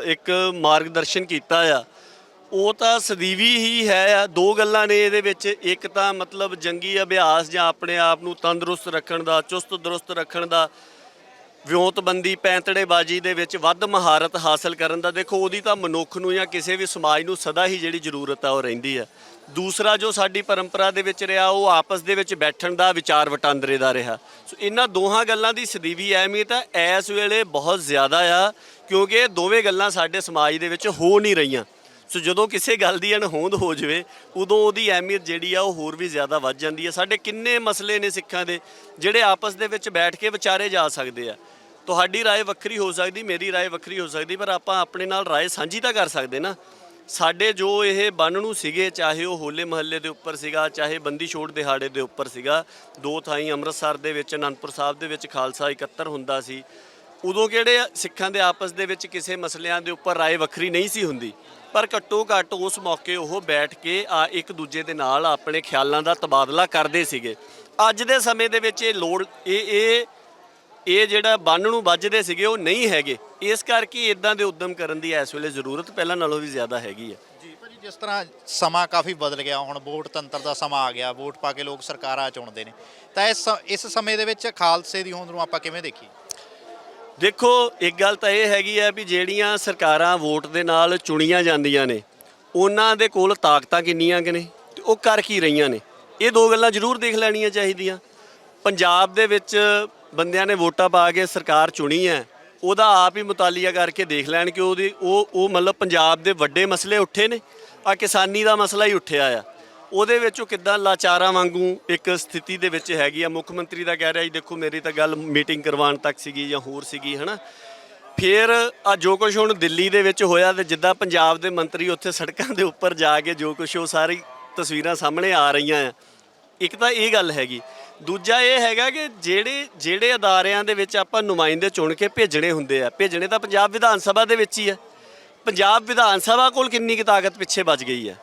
ਇੱਕ ਮਾਰਗਦਰਸ਼ਨ ਕੀਤਾ ਆ ਉਹ ਤਾਂ ਸਦੀਵੀ ਹੀ ਹੈ ਆ। ਦੋ ਗੱਲਾਂ ਨੇ ਇਹਦੇ ਵਿੱਚ, ਇੱਕ ਤਾਂ ਮਤਲਬ ਜੰਗੀ ਅਭਿਆਸ ਜਾਂ ਆਪਣੇ ਆਪ ਨੂੰ ਤੰਦਰੁਸਤ ਰੱਖਣ ਦਾ, ਚੁਸਤ ਦਰੁਸਤ ਰੱਖਣ ਦਾ, ਵਿਉਂਤਬੰਦੀ ਪੈਂਤੜੇਬਾਜ਼ੀ ਦੇ ਵਿੱਚ ਵੱਧ ਮਹਾਰਤ ਹਾਸਲ ਕਰਨ ਦਾ। ਦੇਖੋ ਉਹਦੀ ਤਾਂ ਮਨੁੱਖ ਨੂੰ ਜਾਂ ਕਿਸੇ ਵੀ ਸਮਾਜ ਨੂੰ ਸਦਾ ਹੀ ਜਿਹੜੀ ਜ਼ਰੂਰਤ ਆ ਉਹ ਰਹਿੰਦੀ ਆ। ਦੂਸਰਾ ਜੋ ਸਾਡੀ ਪਰੰਪਰਾ ਦੇ ਵਿੱਚ ਰਿਹਾ ਉਹ ਆਪਸ ਦੇ ਵਿੱਚ ਬੈਠਣ ਦਾ, ਵਿਚਾਰ ਵਟਾਂਦਰੇ ਦਾ ਰਿਹਾ। ਸੋ ਇਹਨਾਂ ਦੋਹਾਂ ਗੱਲਾਂ ਦੀ ਸਦੀਵੀ ਅਹਿਮੀਅਤ ਹੈ ਇਸ ਵੇਲੇ ਬਹੁਤ ਜ਼ਿਆਦਾ ਆ, ਕਿਉਂਕਿ ਇਹ ਦੋਵੇਂ ਗੱਲਾਂ ਸਾਡੇ ਸਮਾਜ ਦੇ ਵਿੱਚ ਹੋ ਨਹੀਂ ਰਹੀਆਂ। ਸੋ ਜਦੋਂ ਕਿਸੇ ਗੱਲ ਦੀ ਅਣਹੋਂਦ ਹੋ ਜਾਵੇ ਉਦੋਂ ਉਹਦੀ ਅਹਿਮੀਅਤ ਜਿਹੜੀ ਆ ਉਹ ਹੋਰ ਵੀ ਜ਼ਿਆਦਾ ਵੱਧ ਜਾਂਦੀ ਹੈ। ਸਾਡੇ ਕਿੰਨੇ ਮਸਲੇ ਨੇ ਸਿੱਖਾਂ ਦੇ ਜਿਹੜੇ ਆਪਸ ਦੇ ਵਿੱਚ ਬੈਠ ਕੇ ਵਿਚਾਰੇ ਜਾ ਸਕਦੇ ਆ। ਤੁਹਾਡੀ ਰਾਏ ਵੱਖਰੀ ਹੋ ਸਕਦੀ, ਮੇਰੀ ਰਾਏ ਵੱਖਰੀ ਹੋ ਸਕਦੀ, ਪਰ ਆਪਾਂ ਆਪਣੇ ਨਾਲ ਰਾਏ ਸਾਂਝੀ ਤਾਂ ਕਰ ਸਕਦੇ ਨਾ। ਸਾਡੇ ਜੋ ਇਹ ਬੰਨ੍ਹਣੂ ਸੀਗੇ, ਚਾਹੇ ਉਹ ਹੋਲੇ ਮਹੱਲੇ ਦੇ ਉੱਪਰ ਸੀਗਾ, ਚਾਹੇ ਬੰਦੀ ਛੋੜ ਦਿਹਾੜੇ ਦੇ ਉੱਪਰ ਸੀਗਾ, ਦੋ ਥਾਈਂ ਅੰਮ੍ਰਿਤਸਰ ਦੇ ਵਿੱਚ, ਅਨੰਦਪੁਰ ਸਾਹਿਬ ਦੇ ਵਿੱਚ ਖਾਲਸਾ ਇਕੱਤਰ ਹੁੰਦਾ ਸੀ। ਉਦੋਂ ਕਿਹੜੇ ਸਿੱਖਾਂ ਦੇ ਆਪਸ ਦੇ ਵਿੱਚ ਕਿਸੇ ਮਸਲਿਆਂ ਦੇ ਉੱਪਰ ਰਾਏ ਵੱਖਰੀ ਨਹੀਂ ਸੀ ਹੁੰਦੀ, ਪਰ ਘੱਟੋ ਘੱਟ ਉਸ ਮੌਕੇ ਉਹ ਬੈਠ ਕੇ ਇੱਕ ਦੂਜੇ ਦੇ ਨਾਲ ਆਪਣੇ ਖਿਆਲਾਂ ਦਾ ਤਬਾਦਲਾ ਕਰਦੇ ਸੀਗੇ। ਅੱਜ ਦੇ ਸਮੇਂ ਦੇ ਵਿੱਚ ਇਹ ਲੋੜ ਇਹ ਜਿਹੜਾ ਬੰਨ ਨੂੰ ਵੱਜਦੇ ਸੀਗੇ ਉਹ ਨਹੀਂ ਹੈਗੇ। ਇਸ ਕਰਕੇ ਇਦਾਂ ਦੇ ਉਦਮ ਕਰਨ ਦੀ ਇਸ ਵੇਲੇ ਜ਼ਰੂਰਤ ਪਹਿਲਾਂ ਨਾਲੋਂ ਵੀ ਜ਼ਿਆਦਾ ਹੈਗੀ ਹੈ।
ਜੀ ਭਾਜੀ, ਜਿਸ ਤਰ੍ਹਾਂ ਸਮਾਂ ਕਾਫੀ ਬਦਲ ਗਿਆ, ਹੁਣ ਵੋਟ ਤੰਤਰ ਦਾ ਸਮਾਂ ਆ ਗਿਆ, ਵੋਟ ਪਾ ਕੇ ਲੋਕ ਸਰਕਾਰਾਂ ਚੁਣਦੇ ਨੇ, ਤਾਂ ਇਸ ਸਮੇਂ ਦੇ ਵਿੱਚ ਖਾਲਸੇ ਦੀ ਹੋਂਦ ਨੂੰ ਆਪਾਂ ਕਿਵੇਂ ਦੇਖੀਏ?
ਦੇਖੋ ਇੱਕ ਗੱਲ ਤਾਂ ਇਹ ਹੈਗੀ ਹੈ ਵੀ ਜਿਹੜੀਆਂ ਸਰਕਾਰਾਂ ਵੋਟ ਦੇ ਨਾਲ ਚੁਣੀਆਂ ਜਾਂਦੀਆਂ ਨੇ ਉਹਨਾਂ ਦੇ ਕੋਲ ਤਾਕਤਾਂ ਕਿੰਨੀਆਂ ਕੁ ਨੇ ਤੇ ਉਹ ਕਰ ਕੀ ਰਹੀਆਂ ਨੇ, ਇਹ ਦੋ ਗੱਲਾਂ ਜ਼ਰੂਰ ਦੇਖ ਲੈਣੀਆਂ ਚਾਹੀਦੀਆਂ। ਪੰਜਾਬ ਦੇ ਵਿੱਚ ਬੰਦਿਆਂ ਨੇ ਵੋਟਾਂ ਪਾ ਕੇ ਸਰਕਾਰ ਚੁਣੀ ਹੈ, ਉਹਦਾ ਆਪ ਹੀ ਮੁਤਾਲੀਆ ਕਰਕੇ ਦੇਖ ਲੈਣ ਕਿ ਉਹ ਮਤਲਬ ਪੰਜਾਬ ਦੇ ਵੱਡੇ ਮਸਲੇ ਉੱਠੇ ਨੇ। ਕਿਸਾਨੀ ਦਾ ਮਸਲਾ ਹੀ ਉੱਠਿਆ ਆ, ਉਹਦੇ ਵਿੱਚ ਉਹ ਕਿੱਦਾਂ ਲਾਚਾਰਾਂ ਵਾਂਗੂ ਇੱਕ ਸਥਿਤੀ ਦੇ ਵਿੱਚ ਹੈਗੀ ਆ। ਮੁੱਖ ਮੰਤਰੀ ਦਾ ਕਹਿ ਰਿਹਾ ਜੀ ਦੇਖੋ ਮੇਰੀ ਤਾਂ ਗੱਲ ਮੀਟਿੰਗ ਕਰਵਾਉਣ ਤੱਕ ਸੀਗੀ ਜਾਂ ਹੋਰ ਸੀਗੀ, ਹੈ ਨਾ। ਫਿਰ ਜੋ ਕੁਛ ਹੁਣ ਦਿੱਲੀ ਦੇ ਵਿੱਚ ਹੋਇਆ ਤੇ ਜਿੱਦਾਂ ਪੰਜਾਬ ਦੇ ਮੰਤਰੀ ਉੱਥੇ ਸੜਕਾਂ ਦੇ ਉੱਪਰ ਜਾ ਕੇ ਜੋ ਕੁਛ ਉਹ ਸਾਰੀ ਤਸਵੀਰਾਂ ਸਾਹਮਣੇ ਆ ਰਹੀਆਂ ਆ। ਇੱਕ ਤਾਂ ਇਹ ਗੱਲ ਹੈਗੀ, ਦੂਜਾ ਇਹ ਹੈਗਾ ਕਿ ਜਿਹੜੇ ਅਦਾਰਿਆਂ ਦੇ ਵਿੱਚ ਆਪਾਂ ਨੁਮਾਇੰਦੇ ਚੁਣ ਕੇ ਭੇਜਣੇ ਹੁੰਦੇ ਆ, ਭੇਜਣੇ ਤਾਂ ਪੰਜਾਬ ਵਿਧਾਨ ਸਭਾ ਦੇ ਵਿੱਚ ਹੀ ਆ। ਪੰਜਾਬ ਵਿਧਾਨ ਸਭਾ ਕੋਲ ਕਿੰਨੀ ਕੁ ਤਾਕਤ ਪਿੱਛੇ ਬਚ ਗਈ ਹੈ।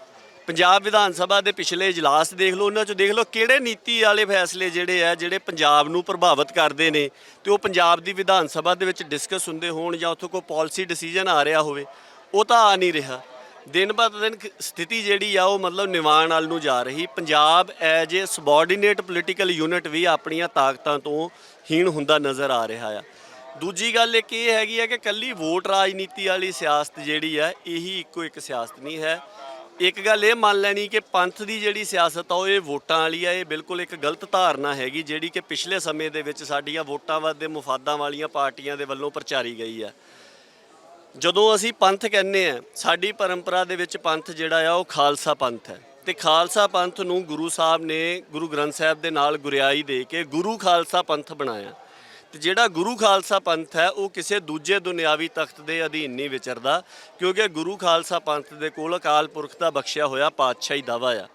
ਪੰਜਾਬ ਵਿਧਾਨ ਸਭਾ ਦੇ ਪਿਛਲੇ ਇਜਲਾਸ ਦੇਖ ਲਓ, ਉਹਨਾਂ 'ਚ ਦੇਖ ਲਓ ਕਿਹੜੇ ਨੀਤੀ ਵਾਲੇ ਫੈਸਲੇ ਜਿਹੜੇ ਪੰਜਾਬ ਨੂੰ ਪ੍ਰਭਾਵਿਤ ਕਰਦੇ ਨੇ ਤੇ ਉਹ ਪੰਜਾਬ ਦੀ ਵਿਧਾਨ ਸਭਾ ਦੇ ਵਿੱਚ ਡਿਸਕਸ ਹੁੰਦੇ ਹੋਣ ਜਾਂ ਉੱਥੋਂ ਕੋਈ ਪਾਲਿਸੀ ਡਿਸੀਜਨ ਆ ਰਿਹਾ ਹੋਵੇ, ਉਹ ਤਾਂ ਆ ਨਹੀਂ ਰਿਹਾ। ਦਿਨ ਬਦ ਦਿਨ ਸਥਿਤੀ ਜਿਹੜੀ ਆ ਉਹ ਮਤਲਬ ਨਿਵਾਣ ਵੱਲ ਨੂੰ ਜਾ ਰਹੀ। Punjab as a subordinate political unit ਵੀ ਆਪਣੀਆਂ ਤਾਕਤਾਂ ਤੋਂ ਹੀਣ ਹੁੰਦਾ ਨਜ਼ਰ ਆ ਰਿਹਾ ਆ। ਦੂਜੀ ਗੱਲ ਇੱਕ ਇਹ ਹੈਗੀ ਹੈ ਕਿ ਇਕੱਲੀ ਵੋਟ ਰਾਜਨੀਤੀ ਵਾਲੀ ਸਿਆਸਤ ਜਿਹੜੀ ਹੈ ਇਹੀ ਇੱਕੋ ਇੱਕ ਸਿਆਸਤ ਨਹੀਂ ਹੈ। ਇੱਕ ਗੱਲ ਇਹ ਮੰਨ ਲੈਣੀ ਕਿ ਪੰਥ ਦੀ ਜਿਹੜੀ ਸਿਆਸਤ ਆ ਉਹ ਇਹ ਵੋਟਾਂ ਵਾਲੀ ਆ, ਇਹ ਬਿਲਕੁਲ ਇੱਕ ਗਲਤ ਧਾਰਨਾ ਹੈਗੀ ਜਿਹੜੀ ਕਿ ਪਿਛਲੇ ਸਮੇਂ ਦੇ ਵਿੱਚ ਸਾਡੀਆਂ ਵੋਟਾਂ ਦੇ ਮੁਫਾਦਾਂ ਵਾਲੀਆਂ ਪਾਰਟੀਆਂ ਦੇ ਵੱਲੋਂ ਪ੍ਰਚਾਰੀ ਗਈ ਆ। ਜਦੋਂ ਅਸੀਂ ਪੰਥ ਕਹਿੰਦੇ ਆ, ਸਾਡੀ ਪਰੰਪਰਾ ਦੇ ਵਿੱਚ ਪੰਥ ਜਿਹੜਾ ਆ ਉਹ ਖਾਲਸਾ ਪੰਥ ਹੈ ਤੇ ਖਾਲਸਾ ਪੰਥ ਨੂੰ ਗੁਰੂ ਸਾਹਿਬ ਨੇ ਗੁਰੂ ਗ੍ਰੰਥ ਸਾਹਿਬ ਦੇ ਨਾਲ ਗੁਰਿਆਈ ਦੇ ਕੇ ਗੁਰੂ ਖਾਲਸਾ ਪੰਥ ਬਣਾਇਆ। ਤੇ ਜਿਹੜਾ ਗੁਰੂ ਖਾਲਸਾ ਪੰਥ ਹੈ ਉਹ ਕਿਸੇ ਦੂਜੇ ਦੁਨਿਆਵੀ ਤਖਤ ਦੇ ਅਧੀਨ ਨਹੀਂ ਵਿਚਰਦਾ, ਕਿਉਂਕਿ ਗੁਰੂ ਖਾਲਸਾ ਪੰਥ ਦੇ ਕੋਲ ਅਕਾਲ ਪੁਰਖ ਦਾ ਬਖਸ਼ਿਆ ਹੋਇਆ ਪਾਤਸ਼ਾਹੀ ਦਾਵਾ ਆ।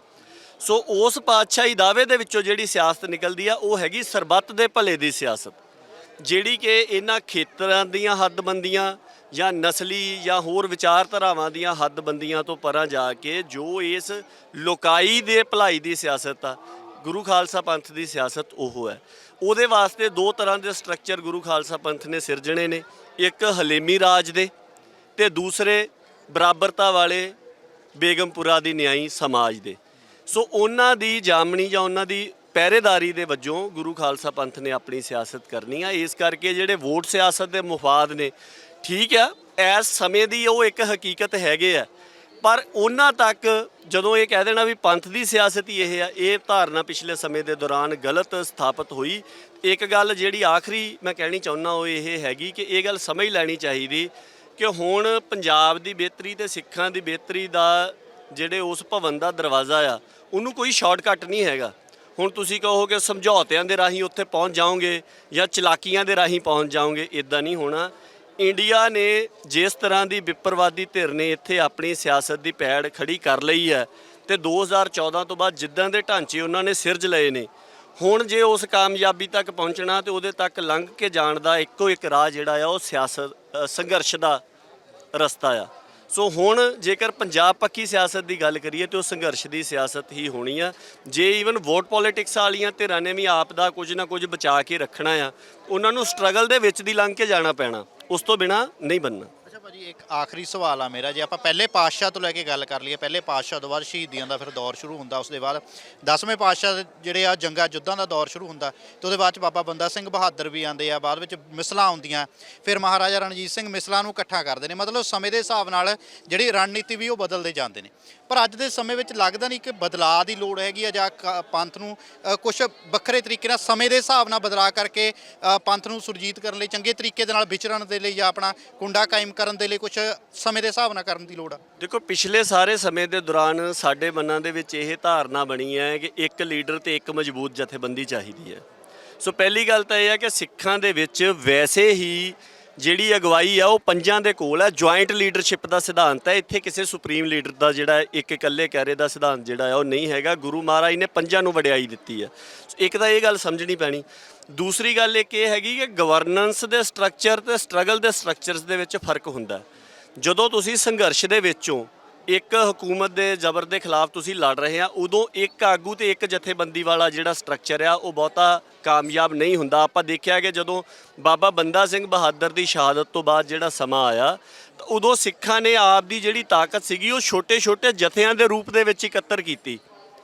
ਸੋ ਉਸ ਪਾਤਸ਼ਾਹੀ ਦਾਵੇ ਦੇ ਵਿੱਚੋਂ ਜਿਹੜੀ ਸਿਆਸਤ ਨਿਕਲਦੀ ਆ ਉਹ ਹੈਗੀ ਸਰਬੱਤ ਦੇ ਭਲੇ ਦੀ ਸਿਆਸਤ, ਜਿਹੜੀ ਕਿ ਇਹਨਾਂ ਖੇਤਰਾਂ ਦੀਆਂ ਹੱਦਬੰਦੀਆਂ ਜਾਂ ਨਸਲੀ ਜਾਂ ਹੋਰ ਵਿਚਾਰਧਾਰਾਵਾਂ ਦੀਆਂ ਹੱਦਬੰਦੀਆਂ ਤੋਂ ਪਰਾਂ ਜਾ ਕੇ ਜੋ ਇਸ ਲੋਕਾਈ ਦੇ ਭਲਾਈ ਦੀ ਸਿਆਸਤ ਆ, ਗੁਰੂ ਖਾਲਸਾ ਪੰਥ ਦੀ ਸਿਆਸਤ ਉਹ ਹੈ। ਉਹਦੇ ਵਾਸਤੇ ਦੋ ਤਰ੍ਹਾਂ ਦੇ ਸਟਰਕਚਰ ਗੁਰੂ ਖਾਲਸਾ ਪੰਥ ਨੇ ਸਿਰਜਣੇ ਨੇ, ਇੱਕ ਹਲੇਮੀ ਰਾਜ ਦੇ ਤੇ ਦੂਸਰੇ ਬਰਾਬਰਤਾ ਵਾਲੇ ਬੇਗਮਪੁਰਾ ਦੀ ਨਿਆਈ ਸਮਾਜ ਦੇ। ਸੋ ਉਹਨਾਂ ਦੀ ਜਾਮਣੀ ਜਾਂ ਉਹਨਾਂ ਦੀ ਪਹਿਰੇਦਾਰੀ ਦੇ ਵਜੋਂ ਗੁਰੂ ਖਾਲਸਾ ਪੰਥ ਨੇ ਆਪਣੀ ਸਿਆਸਤ ਕਰਨੀ ਆ। ਇਸ ਕਰਕੇ ਜਿਹੜੇ ਵੋਟ ਸਿਆਸਤ ਦੇ ਮੁਫਾਦ ਨੇ, ਠੀਕ ਆ ਇਸ ਸਮੇਂ ਦੀ ਉਹ ਇੱਕ ਹਕੀਕਤ ਹੈਗੇ ਆ, ਪਰ ਉਹਨਾਂ ਤੱਕ ਜਦੋਂ ਇਹ ਕਹਿ ਦੇਣਾ ਵੀ ਪੰਥ ਦੀ ਸਿਆਸਤ ਹੀ ਇਹ ਆ, ਇਹ ਧਾਰਨਾ ਪਿਛਲੇ ਸਮੇਂ ਦੇ ਦੌਰਾਨ ਗਲਤ ਸਥਾਪਿਤ ਹੋਈ। ਇੱਕ ਗੱਲ ਜਿਹੜੀ ਆਖਰੀ ਮੈਂ ਕਹਿਣੀ ਚਾਹੁੰਦਾ ਉਹ ਇਹ ਹੈਗੀ ਕਿ ਇਹ ਗੱਲ ਸਮਝ ਲੈਣੀ ਚਾਹੀਦੀ ਕਿ ਹੁਣ ਪੰਜਾਬ ਦੀ ਬਿਹਤਰੀ ਤੇ ਸਿੱਖਾਂ ਦੀ ਬਿਹਤਰੀ ਦਾ ਜਿਹੜੇ ਉਸ ਭਵਨ ਦਾ ਦਰਵਾਜ਼ਾ ਆ ਉਹਨੂੰ ਕੋਈ ਸ਼ਾਰਟਕਟ ਨਹੀਂ ਹੈਗਾ। ਹੁਣ ਤੁਸੀਂ ਕਹੋ ਕਿ ਸਮਝੌਤਿਆਂ ਦੇ ਰਾਹੀਂ ਉੱਥੇ ਪਹੁੰਚ ਜਾਓਗੇ ਜਾਂ ਚਲਾਕੀਆਂ ਦੇ ਰਾਹੀਂ ਪਹੁੰਚ ਜਾਓਗੇ, ਇੱਦਾਂ ਨਹੀਂ ਹੋਣਾ। ਇੰਡੀਆ ਨੇ ਜਿਸ ਤਰ੍ਹਾਂ ਦੀ ਵਿਪਰਵਾਦੀ ਧਿਰ ਨੇ ਇੱਥੇ ਆਪਣੀ ਸਿਆਸਤ ਦੀ ਪੈੜ ਖੜੀ ਕਰ ਲਈ ਹੈ ਤੇ 2014 ਤੋਂ ਬਾਅਦ ਜਿੱਦਾਂ ਦੇ ਢਾਂਚੇ ਉਹਨਾਂ ਨੇ ਸਿਰਜ ਲਏ ਨੇ, ਹੁਣ ਜੇ ਉਸ ਕਾਮਯਾਬੀ ਤੱਕ ਪਹੁੰਚਣਾ ਤੇ ਉਹਦੇ ਤੱਕ ਲੰਘ ਕੇ ਜਾਣ ਦਾ ਇੱਕੋ ਇੱਕ ਰਾਹ ਜਿਹੜਾ ਆ ਉਹ ਸਿਆਸਤ ਸੰਘਰਸ਼ ਦਾ ਰਸਤਾ ਆ। ਸੋ ਹੁਣ ਜੇਕਰ ਪੰਜਾਬ ਪੱਕੀ ਸਿਆਸਤ ਦੀ ਗੱਲ ਕਰੀਏ ਤੇ ਉਹ ਸੰਘਰਸ਼ ਦੀ ਸਿਆਸਤ ਹੀ ਹੋਣੀ ਆ। ਜੇ ਈਵਨ ਵੋਟ ਪੋਲਿਟਿਕਸ ਵਾਲੀਆਂ ਧਿਰਾਂ ਨੇ ਵੀ ਆਪ ਦਾ ਕੁਝ ਨਾ ਕੁਝ ਬਚਾ ਕੇ ਰੱਖਣਾ ਆ, ਉਹਨਾਂ ਨੂੰ ਸਟਰਗਲ ਦੇ ਵਿੱਚ ਦੀ ਲੰਘ ਕੇ ਜਾਣਾ ਪੈਣਾ, ਉਸ ਤੋਂ ਬਿਨਾ ਨਹੀਂ ਬਣਨਾ।
ਅੱਛਾ ਭਾਜੀ, ਇੱਕ ਆਖਰੀ ਸਵਾਲ ਆ ਮੇਰਾ, ਜੇ ਆਪਾਂ ਪਹਿਲੇ ਪਾਤਸ਼ਾਹ ਤੋਂ ਲੈ ਕੇ ਗੱਲ ਕਰ ਲਈਏ, ਪਹਿਲੇ ਪਾਤਸ਼ਾਹ ਤੋਂ ਬਾਅਦ ਸ਼ਹੀਦੀਆਂ ਦਾ ਫਿਰ ਦੌਰ ਸ਼ੁਰੂ ਹੁੰਦਾ, ਉਸ ਦੇ ਬਾਅਦ 10ਵੇਂ ਪਾਤਸ਼ਾਹ ਜਿਹੜੇ ਆ ਜੰਗਾਂ ਯੁੱਧਾਂ ਦਾ ਦੌਰ ਸ਼ੁਰੂ ਹੁੰਦਾ, ਤੇ ਉਹਦੇ ਬਾਅਦ ਚ ਬਾਬਾ ਬੰਦਾ ਸਿੰਘ ਬਹਾਦਰ ਵੀ ਆਉਂਦੇ ਆ, ਬਾਅਦ ਵਿੱਚ ਮਿਸਲਾਂ ਆਉਂਦੀਆਂ, ਫਿਰ ਮਹਾਰਾਜਾ ਰਣਜੀਤ ਸਿੰਘ ਮਿਸਲਾਂ ਨੂੰ ਇਕੱਠਾ ਕਰਦੇ ਨੇ। ਮਤਲਬ ਸਮੇਂ ਦੇ ਹਿਸਾਬ ਨਾਲ ਜਿਹੜੀ ਰਣਨੀਤੀ ਵੀ ਉਹ ਬਦਲਦੇ ਜਾਂਦੇ ਨੇ, ਪਰ ਅੱਜ ਦੇ ਸਮੇਂ ਵਿੱਚ ਲੱਗਦਾ ਨਹੀਂ ਕਿ ਬਦਲਾਅ ਦੀ ਲੋੜ ਹੈਗੀ ਆ, ਜਾਂ ਪੰਥ ਨੂੰ ਕੁਝ ਵੱਖਰੇ ਤਰੀਕੇ ਨਾਲ ਸਮੇਂ ਦੇ ਹਿਸਾਬ ਨਾਲ ਬਦਲਾਅ ਕਰਕੇ ਪੰਥ ਨੂੰ ਸੁਰਜੀਤ ਕਰਨ ਲਈ, ਚੰਗੇ ਤਰੀਕੇ ਦੇ ਨਾਲ ਵਿਚਰਨ ਦੇ ਲਈ, ਜਾਂ ਆਪਣਾ ਕੁੰਡਾ ਕਾਇਮ ਕਰਨ ਦੇ ਲਈ ਕੁਝ ਸਮੇਂ ਦੇ ਹਿਸਾਬ ਨਾਲ ਕਰਨ ਦੀ ਲੋੜ ਆ?
ਦੇਖੋ, ਪਿਛਲੇ ਸਾਰੇ ਸਮੇਂ ਦੇ ਦੌਰਾਨ ਸਾਡੇ ਮਨਾਂ ਦੇ ਵਿੱਚ ਇਹ ਧਾਰਨਾ ਬਣੀ ਹੈ ਕਿ ਇੱਕ ਲੀਡਰ ਤੇ ਇੱਕ ਮਜ਼ਬੂਤ ਜਥੇਬੰਦੀ ਚਾਹੀਦੀ ਹੈ। ਸੋ ਪਹਿਲੀ ਗੱਲ ਤਾਂ ਇਹ ਹੈ ਕਿ ਸਿੱਖਾਂ ਦੇ ਵਿੱਚ ਵੈਸੇ ਹੀ ਜਿਹੜੀ ਅਗਵਾਈ ਆ ਉਹ ਪੰਜਾਂ ਦੇ ਕੋਲ ਹੈ, ਜੁਆਇੰਟ ਲੀਡਰਸ਼ਿਪ ਦਾ ਸਿਧਾਂਤ ਹੈ। ਇੱਥੇ ਕਿਸੇ ਸੁਪਰੀਮ ਲੀਡਰ ਦਾ ਜਿਹੜਾ ਇੱਕ ਇਕੱਲੇ ਕਹਿਰੇ ਦਾ ਸਿਧਾਂਤ ਜਿਹੜਾ ਆ ਉਹ ਨਹੀਂ ਹੈਗਾ। ਗੁਰੂ ਮਹਾਰਾਜ ਨੇ ਪੰਜਾਂ ਨੂੰ ਵਡਿਆਈ ਦਿੱਤੀ ਹੈ। ਇੱਕ ਤਾਂ ਇਹ ਗੱਲ ਸਮਝਣੀ ਪੈਣੀ। ਦੂਸਰੀ ਗੱਲ ਇੱਕ ਇਹ ਹੈਗੀ ਕਿ ਗਵਰਨੈਂਸ ਦੇ ਸਟਰਕਚਰ ਤੇ ਸਟਰਗਲ ਦੇ ਸਟਰਕਚਰਸ ਦੇ ਵਿੱਚ ਫਰਕ ਹੁੰਦਾ। ਜਦੋਂ ਤੁਸੀਂ ਸੰਘਰਸ਼ ਦੇ ਵਿੱਚੋਂ ਇੱਕ ਹਕੂਮਤ ਦੇ ਜ਼ਬਰ ਦੇ ਖਿਲਾਫ ਤੁਸੀਂ ਲੜ ਰਹੇ ਆ, ਉਦੋਂ ਇੱਕ ਆਗੂ ਤੇ ਇੱਕ ਜਥੇਬੰਦੀ ਵਾਲਾ ਜਿਹੜਾ ਸਟਰਕਚਰ ਆ ਉਹ ਬਹੁਤਾ ਕਾਮਯਾਬ ਨਹੀਂ ਹੁੰਦਾ। ਆਪਾਂ ਦੇਖਿਆ ਕਿ ਜਦੋਂ ਬਾਬਾ ਬੰਦਾ ਸਿੰਘ ਬਹਾਦਰ ਦੀ ਸ਼ਹਾਦਤ ਤੋਂ ਬਾਅਦ ਜਿਹੜਾ ਸਮਾਂ ਆਇਆ, ਤਾਂ ਉਦੋਂ ਸਿੱਖਾਂ ਨੇ ਆਪ ਦੀ ਜਿਹੜੀ ਤਾਕਤ ਸੀਗੀ ਉਹ ਛੋਟੇ-ਛੋਟੇ ਜਥਿਆਂ ਦੇ ਰੂਪ ਦੇ ਵਿੱਚ ਇਕੱਤਰ ਕੀਤੀ।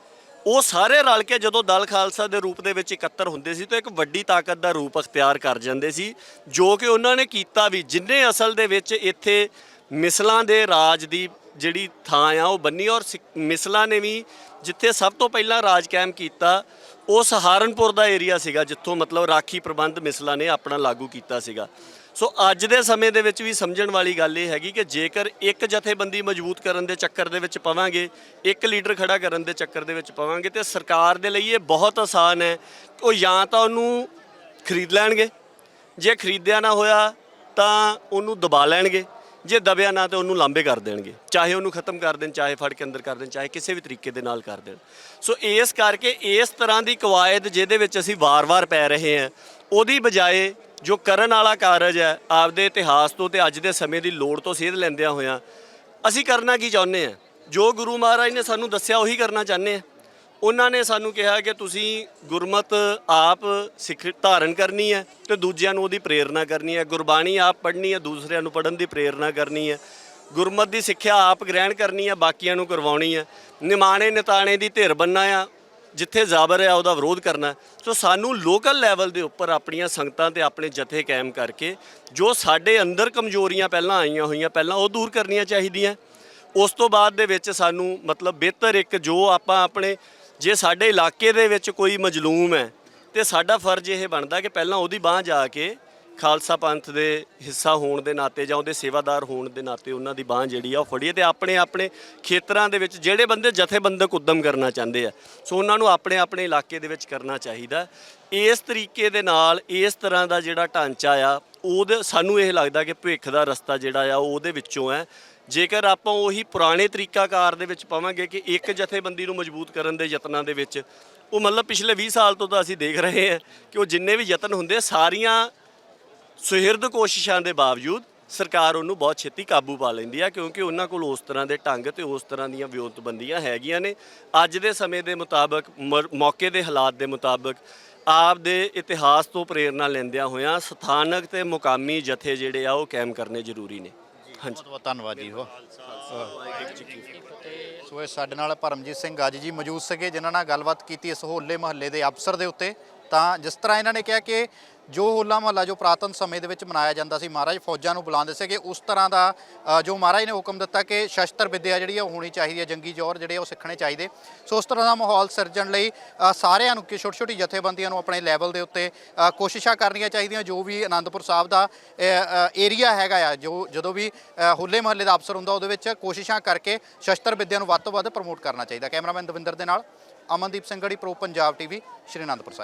ਉਹ ਸਾਰੇ ਰਲ ਕੇ ਜਦੋਂ ਦਲ ਖਾਲਸਾ ਦੇ ਰੂਪ ਦੇ ਵਿੱਚ ਇਕੱਤਰ ਹੁੰਦੇ ਸੀ ਤਾਂ ਇੱਕ ਵੱਡੀ ਤਾਕਤ ਦਾ ਰੂਪ ਅਖਤਿਆਰ ਕਰ ਜਾਂਦੇ ਸੀ, ਜੋ ਕਿ ਉਹਨਾਂ ਨੇ ਕੀਤਾ ਵੀ। ਜਿੰਨੇ ਅਸਲ ਦੇ ਵਿੱਚ ਇੱਥੇ ਮਿਸਲਾਂ ਦੇ ਰਾਜ ਦੀ ਜਿਹੜੀ ਥਾਂ ਆ ਉਹ ਬੰਨੀ, ਔਰ ਮਿਸਲਾਂ ਨੇ ਵੀ ਜਿੱਥੇ ਸਭ ਤੋਂ ਪਹਿਲਾਂ ਰਾਜ ਕਾਇਮ ਕੀਤਾ ਉਹ ਸਹਾਰਨਪੁਰ ਦਾ ਏਰੀਆ ਸੀਗਾ, ਜਿੱਥੋਂ ਮਤਲਬ ਰਾਖੀ ਪ੍ਰਬੰਧ ਮਿਸਲਾਂ ਨੇ ਆਪਣਾ ਲਾਗੂ ਕੀਤਾ ਸੀਗਾ। ਸੋ ਅੱਜ ਦੇ ਸਮੇਂ ਦੇ ਵਿੱਚ ਵੀ ਸਮਝਣ ਵਾਲੀ ਗੱਲ ਇਹ ਹੈਗੀ ਕਿ ਜੇਕਰ ਇੱਕ ਜਥੇਬੰਦੀ ਮਜ਼ਬੂਤ ਕਰਨ ਦੇ ਚੱਕਰ ਦੇ ਵਿੱਚ ਪਵਾਂਗੇ, ਇੱਕ ਲੀਡਰ ਖੜਾ ਕਰਨ ਦੇ ਚੱਕਰ ਦੇ ਵਿੱਚ ਪਵਾਂਗੇ, ਤੇ ਸਰਕਾਰ ਦੇ ਲਈ ਇਹ ਬਹੁਤ ਆਸਾਨ ਹੈ। ਉਹ ਜਾਂ ਤਾਂ ਉਹਨੂੰ ਖਰੀਦ ਲੈਣਗੇ, ਜੇ ਖਰੀਦਿਆ ਨਾ ਹੋਇਆ ਤਾਂ ਉਹਨੂੰ ਦਬਾ ਲੈਣਗੇ, ਜੇ ਦਬਿਆ ਨਾ ਤਾਂ ਉਹਨੂੰ ਲਾਂਬੇ ਕਰ ਦੇਣਗੇ, ਚਾਹੇ ਉਹਨੂੰ ਖਤਮ ਕਰ ਦੇਣ, ਚਾਹੇ ਫੜ ਕੇ ਅੰਦਰ ਕਰ ਦੇਣ, ਚਾਹੇ ਕਿਸੇ ਵੀ ਤਰੀਕੇ ਦੇ ਨਾਲ ਕਰ ਦੇਣ। ਸੋ ਇਸ ਕਰਕੇ ਇਸ ਤਰ੍ਹਾਂ ਦੀ ਕਵਾਇਦ ਜਿਹਦੇ ਵਿੱਚ ਅਸੀਂ ਵਾਰ-ਵਾਰ ਪੈ ਰਹੇ ਹਾਂ, ਉਹਦੀ ਬਜਾਏ ਜੋ ਕਰਨ ਵਾਲਾ ਕਾਰਜ ਹੈ ਆਪਦੇ ਇਤਿਹਾਸ ਤੋਂ ਤੇ ਅੱਜ ਦੇ ਸਮੇਂ ਦੀ ਲੋੜ ਤੋਂ ਸੇਧ ਲੈਂਦਿਆਂ ਹੋਇਆਂ ਅਸੀਂ ਕਰਨਾ ਕੀ ਚਾਹੁੰਦੇ ਹਾਂ, ਜੋ ਗੁਰੂ ਮਹਾਰਾਜ ਨੇ ਸਾਨੂੰ ਦੱਸਿਆ ਉਹੀ ਕਰਨਾ ਚਾਹੁੰਦੇ ਹਾਂ। ਉਹਨਾਂ ਨੇ ਸਾਨੂੰ ਕਿਹਾ ਕਿ ਤੁਸੀਂ ਗੁਰਮਤ ਆਪ ਸਿੱਖ ਧਾਰਨ ਕਰਨੀ ਹੈ ਤੇ ਦੂਜਿਆਂ ਨੂੰ ਉਹਦੀ ਪ੍ਰੇਰਨਾ ਕਰਨੀ ਹੈ। ਗੁਰਬਾਣੀ ਆਪ ਪੜ੍ਹਨੀ ਹੈ, ਦੂਸਰਿਆਂ ਨੂੰ ਪੜ੍ਹਨ ਦੀ ਪ੍ਰੇਰਨਾ ਕਰਨੀ ਹੈ। ਗੁਰਮਤ ਦੀ ਸਿੱਖਿਆ ਆਪ ਗ੍ਰਹਿਣ ਕਰਨੀ ਹੈ, ਬਾਕੀਆਂ ਨੂੰ ਕਰਵਾਉਣੀ ਹੈ। ਨਿਮਾਣੇ ਨਿਤਾਣੇ ਦੀ ਧਿਰ ਬਣਨਾ ਆ, ਜਿੱਥੇ ਜ਼ਾਬਰ ਹੈ ਉਹਦਾ ਵਿਰੋਧ ਕਰਨਾ। ਸੋ ਸਾਨੂੰ ਲੋਕਲ ਲੈਵਲ ਦੇ ਉੱਪਰ ਆਪਣੀਆਂ ਸੰਗਤਾਂ ਤੇ ਆਪਣੇ ਜਥੇ ਕਾਇਮ ਕਰਕੇ ਜੋ ਸਾਡੇ ਅੰਦਰ ਕਮਜ਼ੋਰੀਆਂ ਪਹਿਲਾਂ ਆਈਆਂ ਹੋਈਆਂ ਪਹਿਲਾਂ ਉਹ ਦੂਰ ਕਰਨੀਆਂ ਚਾਹੀਦੀਆਂ। ਉਸ ਤੋਂ ਬਾਅਦ ਦੇ ਵਿੱਚ ਸਾਨੂੰ ਮਤਲਬ ਬਿਹਤਰ ਇੱਕ ਜੋ ਆਪਾਂ ਆਪਣੇ, ਜੇ ਸਾਡੇ ਇਲਾਕੇ ਦੇ ਵਿੱਚ ਕੋਈ ਮਜਲੂਮ ਹੈ ਤੇ ਸਾਡਾ ਫਰਜ਼ ਇਹ ਬਣਦਾ ਕਿ ਪਹਿਲਾਂ ਉਹਦੀ ਬਾਂਹ ਜਾ ਕੇ ਖਾਲਸਾ ਪੰਥ ਦੇ ਹਿੱਸਾ ਹੋਣ ਦੇ ਨਾਤੇ ਜਾਂ ਉਹਦੇ ਸੇਵਾਦਾਰ ਹੋਣ ਦੇ ਨਾਤੇ ਉਹਨਾਂ ਦੀ ਬਾਂਹ ਜਿਹੜੀ ਆ ਉਹ ਫੜੀਏ, ਤੇ ਆਪਣੇ ਆਪਣੇ ਖੇਤਰਾਂ ਦੇ ਵਿੱਚ ਜਿਹੜੇ ਬੰਦੇ ਜਥੇਬੰਦਕ ਉੱਦਮ ਕਰਨਾ ਚਾਹੁੰਦੇ ਆ ਸੋ ਉਹਨਾਂ ਨੂੰ ਆਪਣੇ ਆਪਣੇ ਇਲਾਕੇ ਦੇ ਵਿੱਚ ਕਰਨਾ ਚਾਹੀਦਾ। ਇਸ ਤਰੀਕੇ ਦੇ ਨਾਲ ਇਸ ਤਰ੍ਹਾਂ ਦਾ ਜਿਹੜਾ ਢਾਂਚਾ ਆ ਉਹਦੇ ਸਾਨੂੰ ਇਹ ਲੱਗਦਾ ਕਿ ਭਵਿੱਖ ਦਾ ਰਸਤਾ ਜਿਹੜਾ ਆ ਉਹ ਉਹਦੇ ਵਿੱਚੋਂ ਹੈ। ਜੇਕਰ ਆਪਾਂ ਉਹੀ ਪੁਰਾਣੇ ਤਰੀਕਾਕਾਰ ਦੇ ਵਿੱਚ ਪਾਵਾਂਗੇ ਕਿ ਇੱਕ ਜਥੇਬੰਦੀ ਨੂੰ ਮਜ਼ਬੂਤ ਕਰਨ ਦੇ ਯਤਨਾਂ ਦੇ ਵਿੱਚ, ਉਹ ਮਤਲਬ ਪਿਛਲੇ 20 ਸਾਲ ਤੋਂ ਤਾਂ ਅਸੀਂ ਦੇਖ ਰਹੇ ਹਾਂ ਕਿ ਉਹ ਜਿੰਨੇ ਵੀ ਯਤਨ ਹੁੰਦੇ ਸਾਰੀਆਂ ਸੁਹਿਰਦ ਕੋਸ਼ਿਸ਼ਾਂ ਦੇ ਬਾਵਜੂਦ ਸਰਕਾਰ ਉਹਨੂੰ ਬਹੁਤ ਛੇਤੀ ਕਾਬੂ ਪਾ ਲੈਂਦੀ ਆ, ਕਿਉਂਕਿ ਉਹਨਾਂ ਕੋਲ ਉਸ ਤਰ੍ਹਾਂ ਦੇ ਢੰਗ ਤੇ ਉਸ ਤਰ੍ਹਾਂ ਦੀਆਂ ਵਿਉਂਤਬੰਦੀਆਂ ਹੈਗੀਆਂ ਨੇ। ਅੱਜ ਦੇ ਸਮੇਂ ਦੇ ਮੁਤਾਬਕ, ਮੌਕੇ ਦੇ ਹਾਲਾਤ ਦੇ ਮੁਤਾਬਕ, ਆਪ ਦੇ ਇਤਿਹਾਸ ਤੋਂ ਪ੍ਰੇਰਨਾ ਲੈਂਦਿਆਂ ਹੋਇਆਂ ਸਥਾਨਕ ਤੇ ਮੁਕਾਮੀ ਜਥੇ ਜਿਹੜੇ ਆ ਉਹ ਕਾਇਮ ਕਰਨੇ ਜ਼ਰੂਰੀ ਨੇ। ਹਾਂਜੀ,
ਬਹੁਤ ਬਹੁਤ ਧੰਨਵਾਦ ਜੀ। ਸੋ ਇਹ ਸਾਡੇ ਨਾਲ ਪਰਮਜੀਤ ਸਿੰਘ ਗੱਜ ਜੀ ਮੌਜੂਦ ਸੀਗੇ, ਜਿਨ੍ਹਾਂ ਨਾਲ ਗੱਲਬਾਤ ਕੀਤੀ ਇਸ ਹੋਲੇ ਮਹੱਲੇ ਦੇ ਅਵਸਰ ਦੇ ਉੱਤੇ। ਤਾਂ ਜਿਸ ਤਰ੍ਹਾਂ ਇਹਨਾਂ ਨੇ ਕਿਹਾ ਕਿ ਜੋ ਹੋਲਾ ਮਹੱਲਾ ਜੋ ਪੁਰਾਤਨ ਸਮੇਂ ਦੇ ਵਿੱਚ ਮਨਾਇਆ ਜਾਂਦਾ ਸੀ, ਮਹਾਰਾਜ ਫੌਜਾਂ ਨੂੰ ਬੁਲਾਉਂਦੇ ਸੀਗੇ, ਉਸ ਤਰ੍ਹਾਂ ਦਾ ਜੋ ਮਹਾਰਾਜ ਨੇ ਹੁਕਮ ਦਿੱਤਾ ਕਿ ਸ਼ਸਤਰ ਵਿੱਦਿਆ ਜਿਹੜੀ ਆ ਉਹ ਹੋਣੀ ਚਾਹੀਦੀ ਹੈ, ਜੰਗੀ ਜ਼ੋਰ ਜਿਹੜੇ ਉਹ ਸਿੱਖਣੇ ਚਾਹੀਦੇ। ਸੋ ਉਸ ਤਰ੍ਹਾਂ ਦਾ ਮਾਹੌਲ ਸਿਰਜਣ ਲਈ ਸਾਰਿਆਂ ਨੂੰ, ਕਿ ਛੋਟੀ ਛੋਟੀ ਜਥੇਬੰਦੀਆਂ ਨੂੰ ਆਪਣੇ ਲੈਵਲ ਦੇ ਉੱਤੇ ਕੋਸ਼ਿਸ਼ਾਂ ਕਰਨੀਆਂ ਚਾਹੀਦੀਆਂ। ਜੋ ਵੀ ਅਨੰਦਪੁਰ ਸਾਹਿਬ ਦਾ ਏਰੀਆ ਹੈਗਾ ਆ, ਜੋ ਜਦੋਂ ਵੀ ਹੋਲੇ ਮਹੱਲੇ ਦਾ ਅਵਸਰ ਹੁੰਦਾ ਉਹਦੇ ਵਿੱਚ ਕੋਸ਼ਿਸ਼ਾਂ ਕਰਕੇ ਸ਼ਸਤਰ ਵਿੱਦਿਆ ਨੂੰ ਵੱਧ ਤੋਂ ਵੱਧ ਪ੍ਰਮੋਟ ਕਰਨਾ ਚਾਹੀਦਾ। ਕੈਮਰਾਮੈਨ ਦਵਿੰਦਰ ਦੇ ਨਾਲ ਅਮਨਦੀਪ ਸਿੰਘ ਗੜੀ, ਪ੍ਰੋ ਪੰਜਾਬ ਟੀਵੀ, ਸ਼੍ਰੀ ਅਨੰਦਪੁਰ ਸਾਹਿਬ।